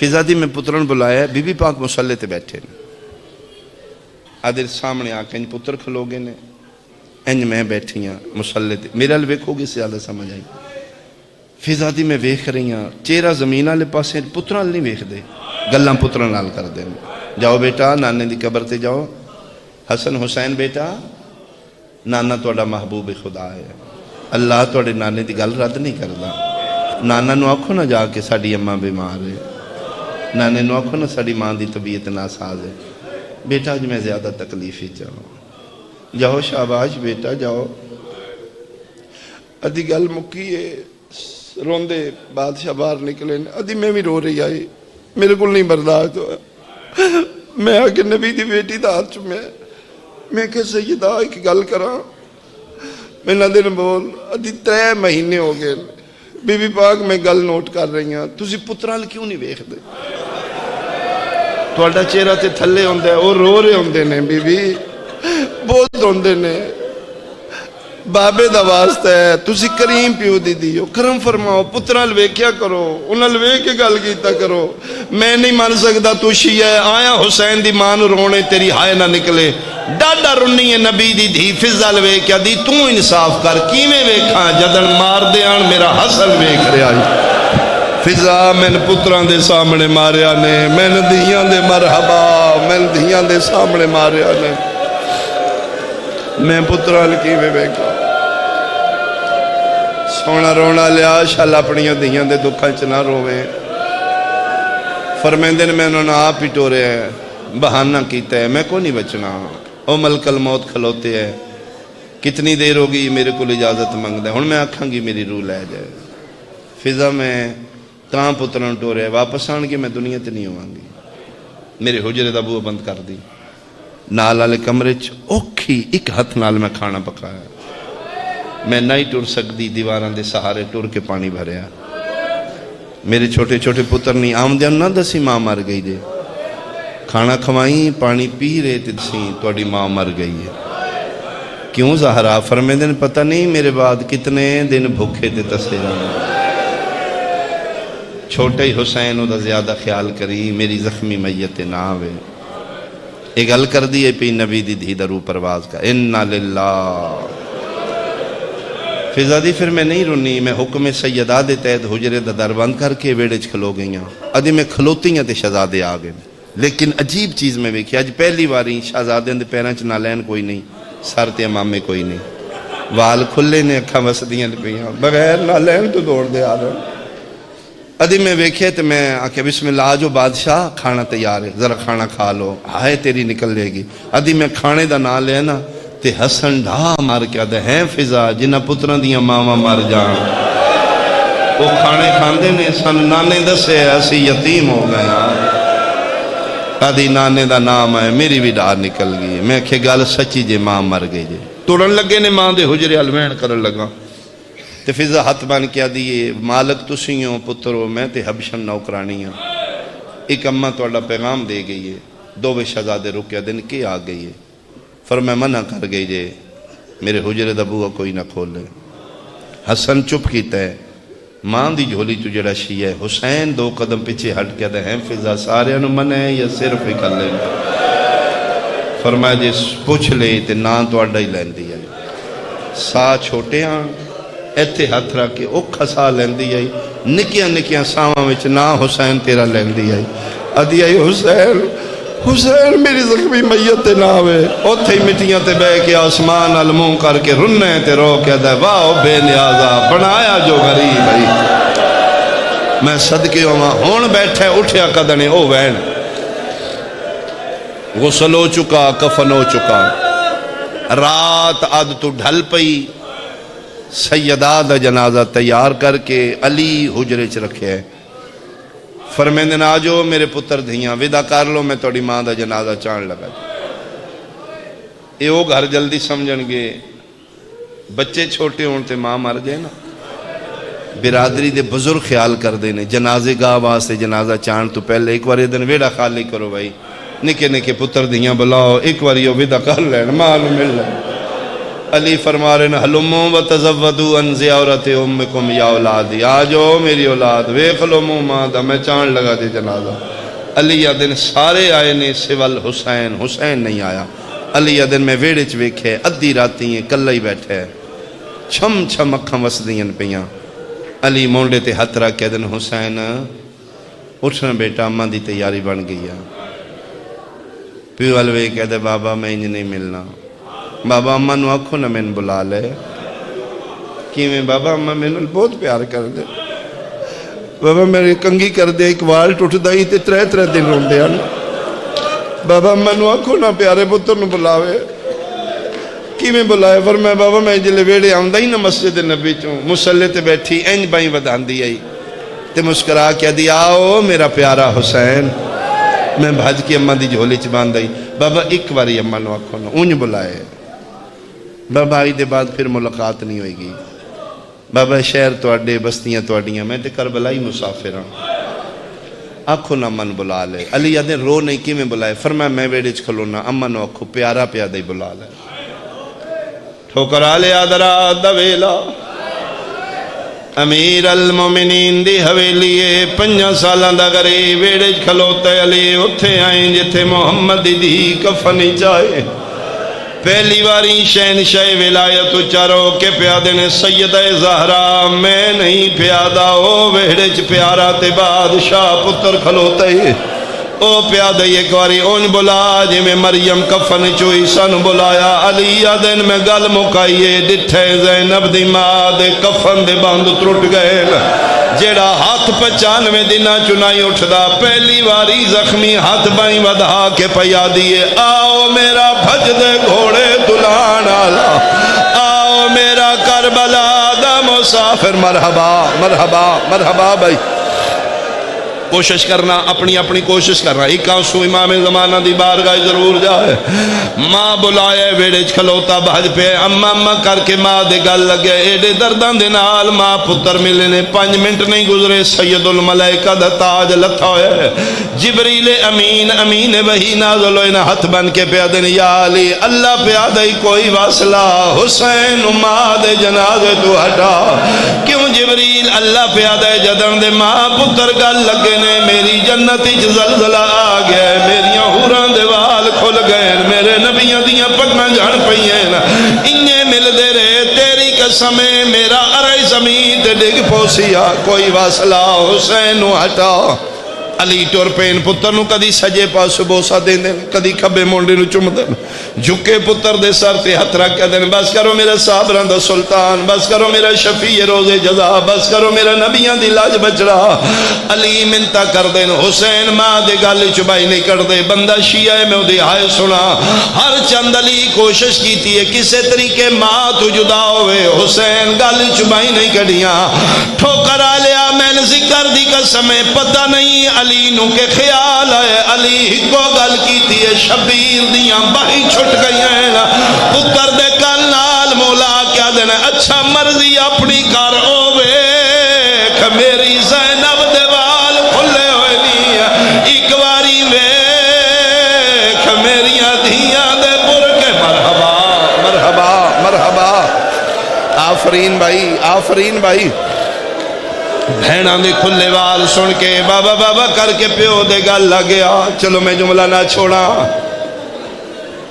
فضا دی میں پتران بلایا بی بی پاک مسلح تے بیٹھے نے آدھر سامنے آکے انج پتر کھلوگے نے انج میں بیٹھیاں مسلح تے میرا لویک ہوگی سے زیادہ سمجھ آئی فضا دی میں ویکھ رہی ہاں چہرہ زمینہ لے پاسے پتران نہیں ویکھ دے گلاں پتران نال کر دیں جاؤ بیٹا نانے دی قبر تے جاؤ حسن حسین بیٹا نانا توڑا محبوب خدا ہے اللہ توڑے نانے دی گل رد نہیں کردا نانا نو آکھو نہ جا کے ساڑی اماں بیمار ہے نانے نو آکھو نہ ساڑی ماں دی طبیعت ناساز ہے بیٹا جو میں زیادہ تکلیف ہی چاہوں جاؤ شاباش بیٹا جاؤ ادھی گل مکی ہے روندے بادشاہ باہر نکلے ادھی میں بھی رو رہی آئی میرے کو نہیں برداشت ہوا میں آگے نبی دی بیٹی دا ہاتھ میں کہ سیدہ ایک گل کرا میں نہ دن بول ادھی 3 مہینے ہو گئے بی بی پاک میں گل نوٹ کر رہی ہاں تسی پترال کیوں نہیں ویکھ دے توڑا چہرہ تے تھلے ہوندے وہ رو رہے ہوندے نے بی بی بہت ہوندے نے بابے دا واسطہ ہے تسی کریم پیو دی دیو کرم فرماؤ پترال ویکیا کرو انہال ویک کے گل کیتا کرو میں نہیں مان سکتا تو شیعہ ہے آیا حسین دی مان رونے تیری ہائے نہ نکلے ڈاڈا رنی ہے نبی دی دھی فضل ویکیا دی تو انصاف کر کیویں ویکھاں جدن مار دیان میرا حسن ویکھ رہا ہے فضا میں نے پتران دے سامنے ماریا نے میں نے دھیاں دے مرحبا میں نے دھیاں دے سامنے ماریا نے میں پتران کیویں ویکھاں سونا رونا لیا شال اپنی دھیاں دے دکھاں چنا رویں فرمیندے نے میں انہوں نے آپ ہی ٹورے ہیں بہانہ کیتا ہے میں کو نہیں بچنا او ملک الموت کھلوتے ہیں کتنی دیر ہوگی میرے کو اجازت منگ دے ہن میں آکھاں گی میری روح لے جائے فضا میں تاں پتران ٹورے واپس آن کے میں دنیا تے نہیں ہوآں گی میرے حجرے دا بوہ بند کر دی نال والے کمرے چ اوکھی ایک ہتھ نال میں کھانا پکایا میں نہیں ٹر سکتی دیواراں دے سہارے ٹر کے پانی بھریا میرے چھوٹے چھوٹے پتر نہیں آمدیاں نہ دسی ماں مر گئی دے کھانا کھوائیں پانی پی رہے تے دسی توڑی ماں مر گئی ہے کیوں زہرا فرمیندے نے پتہ نہیں میرے بعد کتنے دن بھوکے تے تسے جانا چھوٹے ہی حسین دا زیادہ خیال کری میری زخمی میت نہ آوے ایک گل کر دیئے پی نبی دی دھی درو پرواز کا انّا للہ فضا دی پھر میں نہیں رونی میں حکم سیدہ دے تحت حجرے دا در بند کر کے ویڑج کھلو گئیاں ادھی میں کھلوتی ہیں تے شہزادے آگئے لیکن عجیب چیز میں ویکھی آج پہلی باری شہزادے دے پیران چ نالین کوئی نہیں سر تے امامے کوئی نہیں وال کھلے نے اکھاں وسدیاں پیاں بغیر نہ لین تو دوڑ دے آ رہے ادھی میں ویکھے تو میں آکے بسم اللہ آجو بادشاہ کھانا تیار ہے ذرا کھانا کھا لو ہائے تیری نکل لے گی ادھی میں کھانے دا نہ لینا تے حسن ڈھا مار کے آدھے ہیں فضا جنہ پتران دیاں ماما مار جان وہ کھانے کھاندے نے سن نانے دسے ایسی یتیم ہو گئے ادھی نانے دا نام ہے میری بھی ڈار نکل گئی میں کہ گال سچی جے ماں مر گئی جے توڑن لگے نے ماں دے حجرے الوین کرن لگا تے فضا ہاتھ بان کیا دیئے مالک تسیوں پترو میں تے حبشن نوکرانی ہوں ایک اممہ توڑا پیغام دے گئی ہے دو شہزادے رکیا دن کی آ گئی ہے فرمائے منع کر گئی جے میرے حجرے دا بوہ کوئی نہ کھولے حسن چپ کیتا ہے ماں دی جھولی تو جڑا شیعہ ہے حسین دو قدم پیچھے ہٹ کے دے ہیں فضا سارے انہوں منع ہے یا صرف ہی کر لیں فرمائے جے پوچھ لے تے نان تو اڈا ہی لین دیا سا چھوٹے ہاں ایتھے ہاتھ رکھ کے اوکھا سا لین دیا نکیاں نکیاں ساواں وچ نا حسین تیرا لین دیا ادھی آئی حسین میری زخمی میت نہ ہوئے اوتھے ہی مٹیاں تے بے کے آسمان علموں کر کے رننے تے رو کے دے واو بے نیازہ بنایا جو غریب بھائی میں صدقے ہوں ہون بیٹھے اٹھیا قدنے او وین غسل ہو چکا کفن ہو چکا رات آدھ تو ڈھل پئی سیدہ دا جنازہ تیار کر کے علی حجرے چ رکھے فرمیندن آجو میرے پتر دھیاں ودا کر لو میں توڑی ماں دا جنازہ چان لگا اے وہ گھر جلدی سمجھن گے بچے چھوٹے ہونتے ماں مر جائے نا برادری دے بزرگ خیال کر دینے جنازے گاہ واسطے جنازہ چان تو پہلے ایک بار دن ویڑا خالی کرو بھائی نکے نکے پتر دھیاں بلاؤ ایک بار یہ ودا کر لین ماں نو مل لین علی فرما رہے ہیں حلموں و تزودو ان زیارت امکم یا اولادی آجو میری اولاد ویخ لو موں ماں دا میں چان لگا دے جنازہ علی یا دن سارے آئے نے سوال حسین حسین نہیں آیا علی یا دن میں ویڑے چویکھے ادھی راتی ہیں کلہ ہی بیٹھے چھم چھم اکھاں وسدیاں پیاں علی مونڈے تے ہتھ رکھ کے دن حسین اٹھنا بیٹا اماں دی تیاری بن گئی ہے پیو الوے کہہ دے بابا میں انج نہیں ملنا بابا اممہ نو آکھو نہ میں بلا لے کیویں بابا اممہ میں نے بہت پیار کر دے بابا میری کنگی کر دے ایک وال ٹوٹ دائی تے ترے دن رون دے بابا اممہ نو آکھو نہ پیارے پتر نو بلاوے کیویں بلائے فرمائے بابا میں جلے ویڑے آمدہ ہی نہ مسجد نبی چوں مسلح تے بیٹھی اینج بائیں ودان دی آئی تے مسکرا کیا دی آؤ میرا پیارا حسین میں بھاج کی اممہ دی جھولی چ باندھ دائی بابا ایک باری اممہ نو آکھو نہ اونج بلائے بابا آئی دے بعد پھر ملاقات نہیں ہوئے گی بابا شہر تو اڈے بستیاں تو اڈیاں میں تے کربلائی مسافر ہوں آنکھو نہ من بلا لے علی یادیں رو نہیں کی میں بلائے فرمایا میں ویڑے چ کھلونا اما نو آنکھو پیارا پیادہ ہی بلا لے ٹھوکر آلے آدرا دویلا امیر المومنین دی حویلیے 5 سالان دا گری ویڑے چ کھلوتے علی اتھے آئیں جتھے محمد دی کفنی چاہے پہلی واری شہنشاہ ولایت چارو کے پیادے نے سیدہ زہرا میں نہیں پیادہ او ویڑے چ پیارا تے بادشاہ پتر کھلوتے او پیادہ ایک واری اون بلا جی میں مریم کفن چوئی سن بلایا علی آدن میں گل مکائیے ڈٹھے زینب دی ماں دے کفن دے باندھ ترٹ گئے جیڑا ہاتھ 95 دنہ چنائی اٹھدا پہلی واری زخمی ہاتھ بائیں ودھا کے پیا دیئے آؤ میرا بھج دے گھوڑے دلان آلا آؤ میرا کربلا دا مسافر مرحبا مرحبا مرحبا بھائی کوشش کرنا اپنی کوشش کرنا ایک آنسو امام زمانہ دی بارگاہ ضرور جائے ماں بلائے ویڑے کھلوتا بھج پہ اممہ کر کے ماں دے گل لگے ایڈے دردان دے نال ماں پتر ملے نے 5 منٹ نہیں گزرے سید الملائکہ دا تاج لتھا ہوئے جبریل امین وہی نازل ہوئے ہاتھ بن کے پیادے نے یا علی اللہ پیادے کوئی واصلہ حسین ماں دے جنازے تو ہٹا کیوں جبریل اللہ پیادے جدن دے ماں پتر گل لگے نے میری جنت اچ زلزلہ آ گیا میریاں حوران دے وال کھل گئے میرے نبیاں دیاں پگنا جھڑ پئیے انہیں مل دے رہے تیری قسم میرا ارائے زمین تے ڈگ پوسیا کوئی واصلہ حسین ہٹا علی ٹر پین پتر نو کدی سجے پاس بوسا دین دین کدی کھبے مونڈے نو چم دین جھکے پتر دے سر تے ہتھ رکھ کے دین بس کرو میرا صابران دا سلطان بس کرو میرا شفیع روز جزا بس کرو میرا نبیان دی لاج بچڑا علی منتا کر دین حسین ماں دے گال چبائی نہیں کر دے بندہ شیعہ میں دے ہائے سنا ہر چند علی کوشش کی تھی کسے طریقے ماں تو جدا ہوئے حسین گال چبائی نہیں کڑیاں ٹھوکر آ لیا میں نے ذکر دی قسم پتہ نہیں علی نو کے خیال ہے علی کو گل کی تھی شبیر دیاں باہی چھٹ گئی ہیں پتر دے کلال مولا کیا دینا اچھا مرضی اپنی کر اوے میری زینب دے وال کھلے ہوئے نہیں ایک باری ویکھ میری دھیاں دے برکے مرحبا مرحبا مرحبا آفرین بھائی آفرین بھائی بھینہ دے کھلے وال سن کے بابا بابا کر کے پیو دے گل لگیا چلو میں جملہ نہ چھوڑا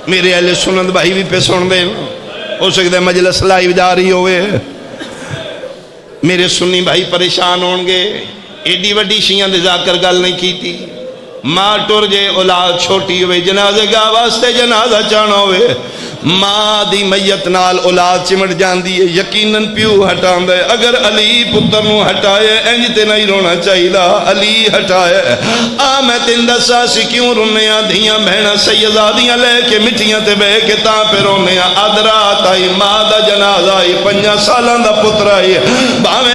میرے اہل سنت بھائی بھی پہ سن دیں ہو سکتے مجلس لائیو جاری ہوئے میرے سنی بھائی پریشان ہونگے ایڈی وڈی شیعہ دے ذاکر گل نہیں کی تھی ماں ٹر جے اولاد چھوٹی ہوئے جنازے گا واسطے جنازہ چانا ہوئے ماں دی میت نال اولاد چمٹ جان دیئے یقیناً پیو ہٹان دے اگر علی پتر نو ہٹائے انجتے نہیں رونا چاہیلا علی ہٹائے میں تندہ ساسی کیوں رونیا دھیاں بہنہ سیدادیاں لے کے مٹیاں تے بے کے تاں پہ رونیا ادرات آئی ماں دا جنازہ آئی 5 سالان دا پتر آئی باویں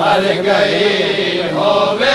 مر گئی ہووے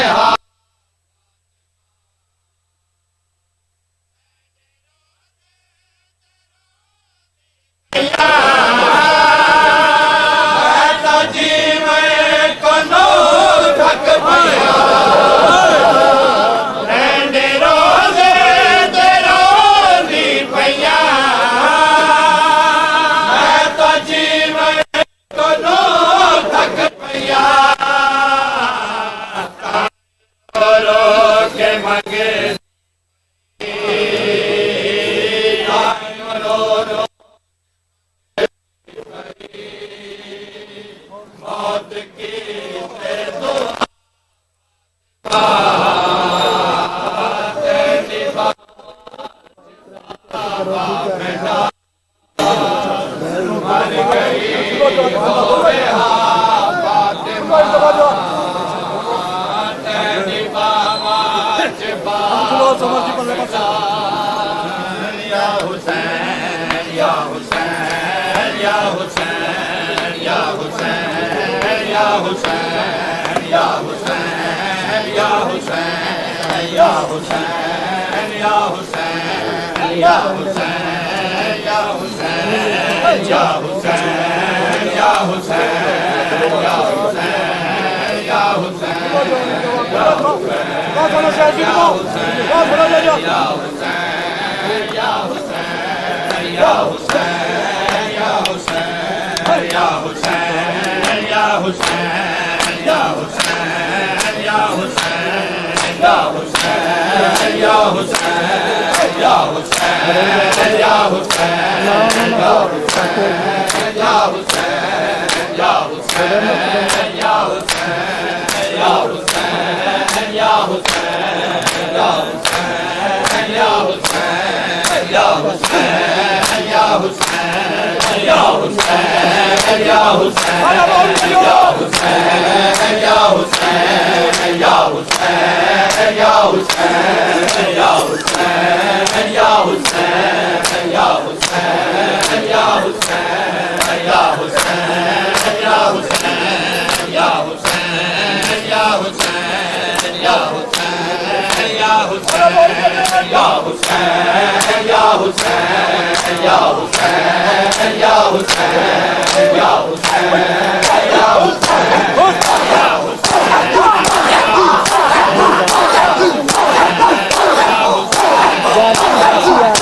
Yeah.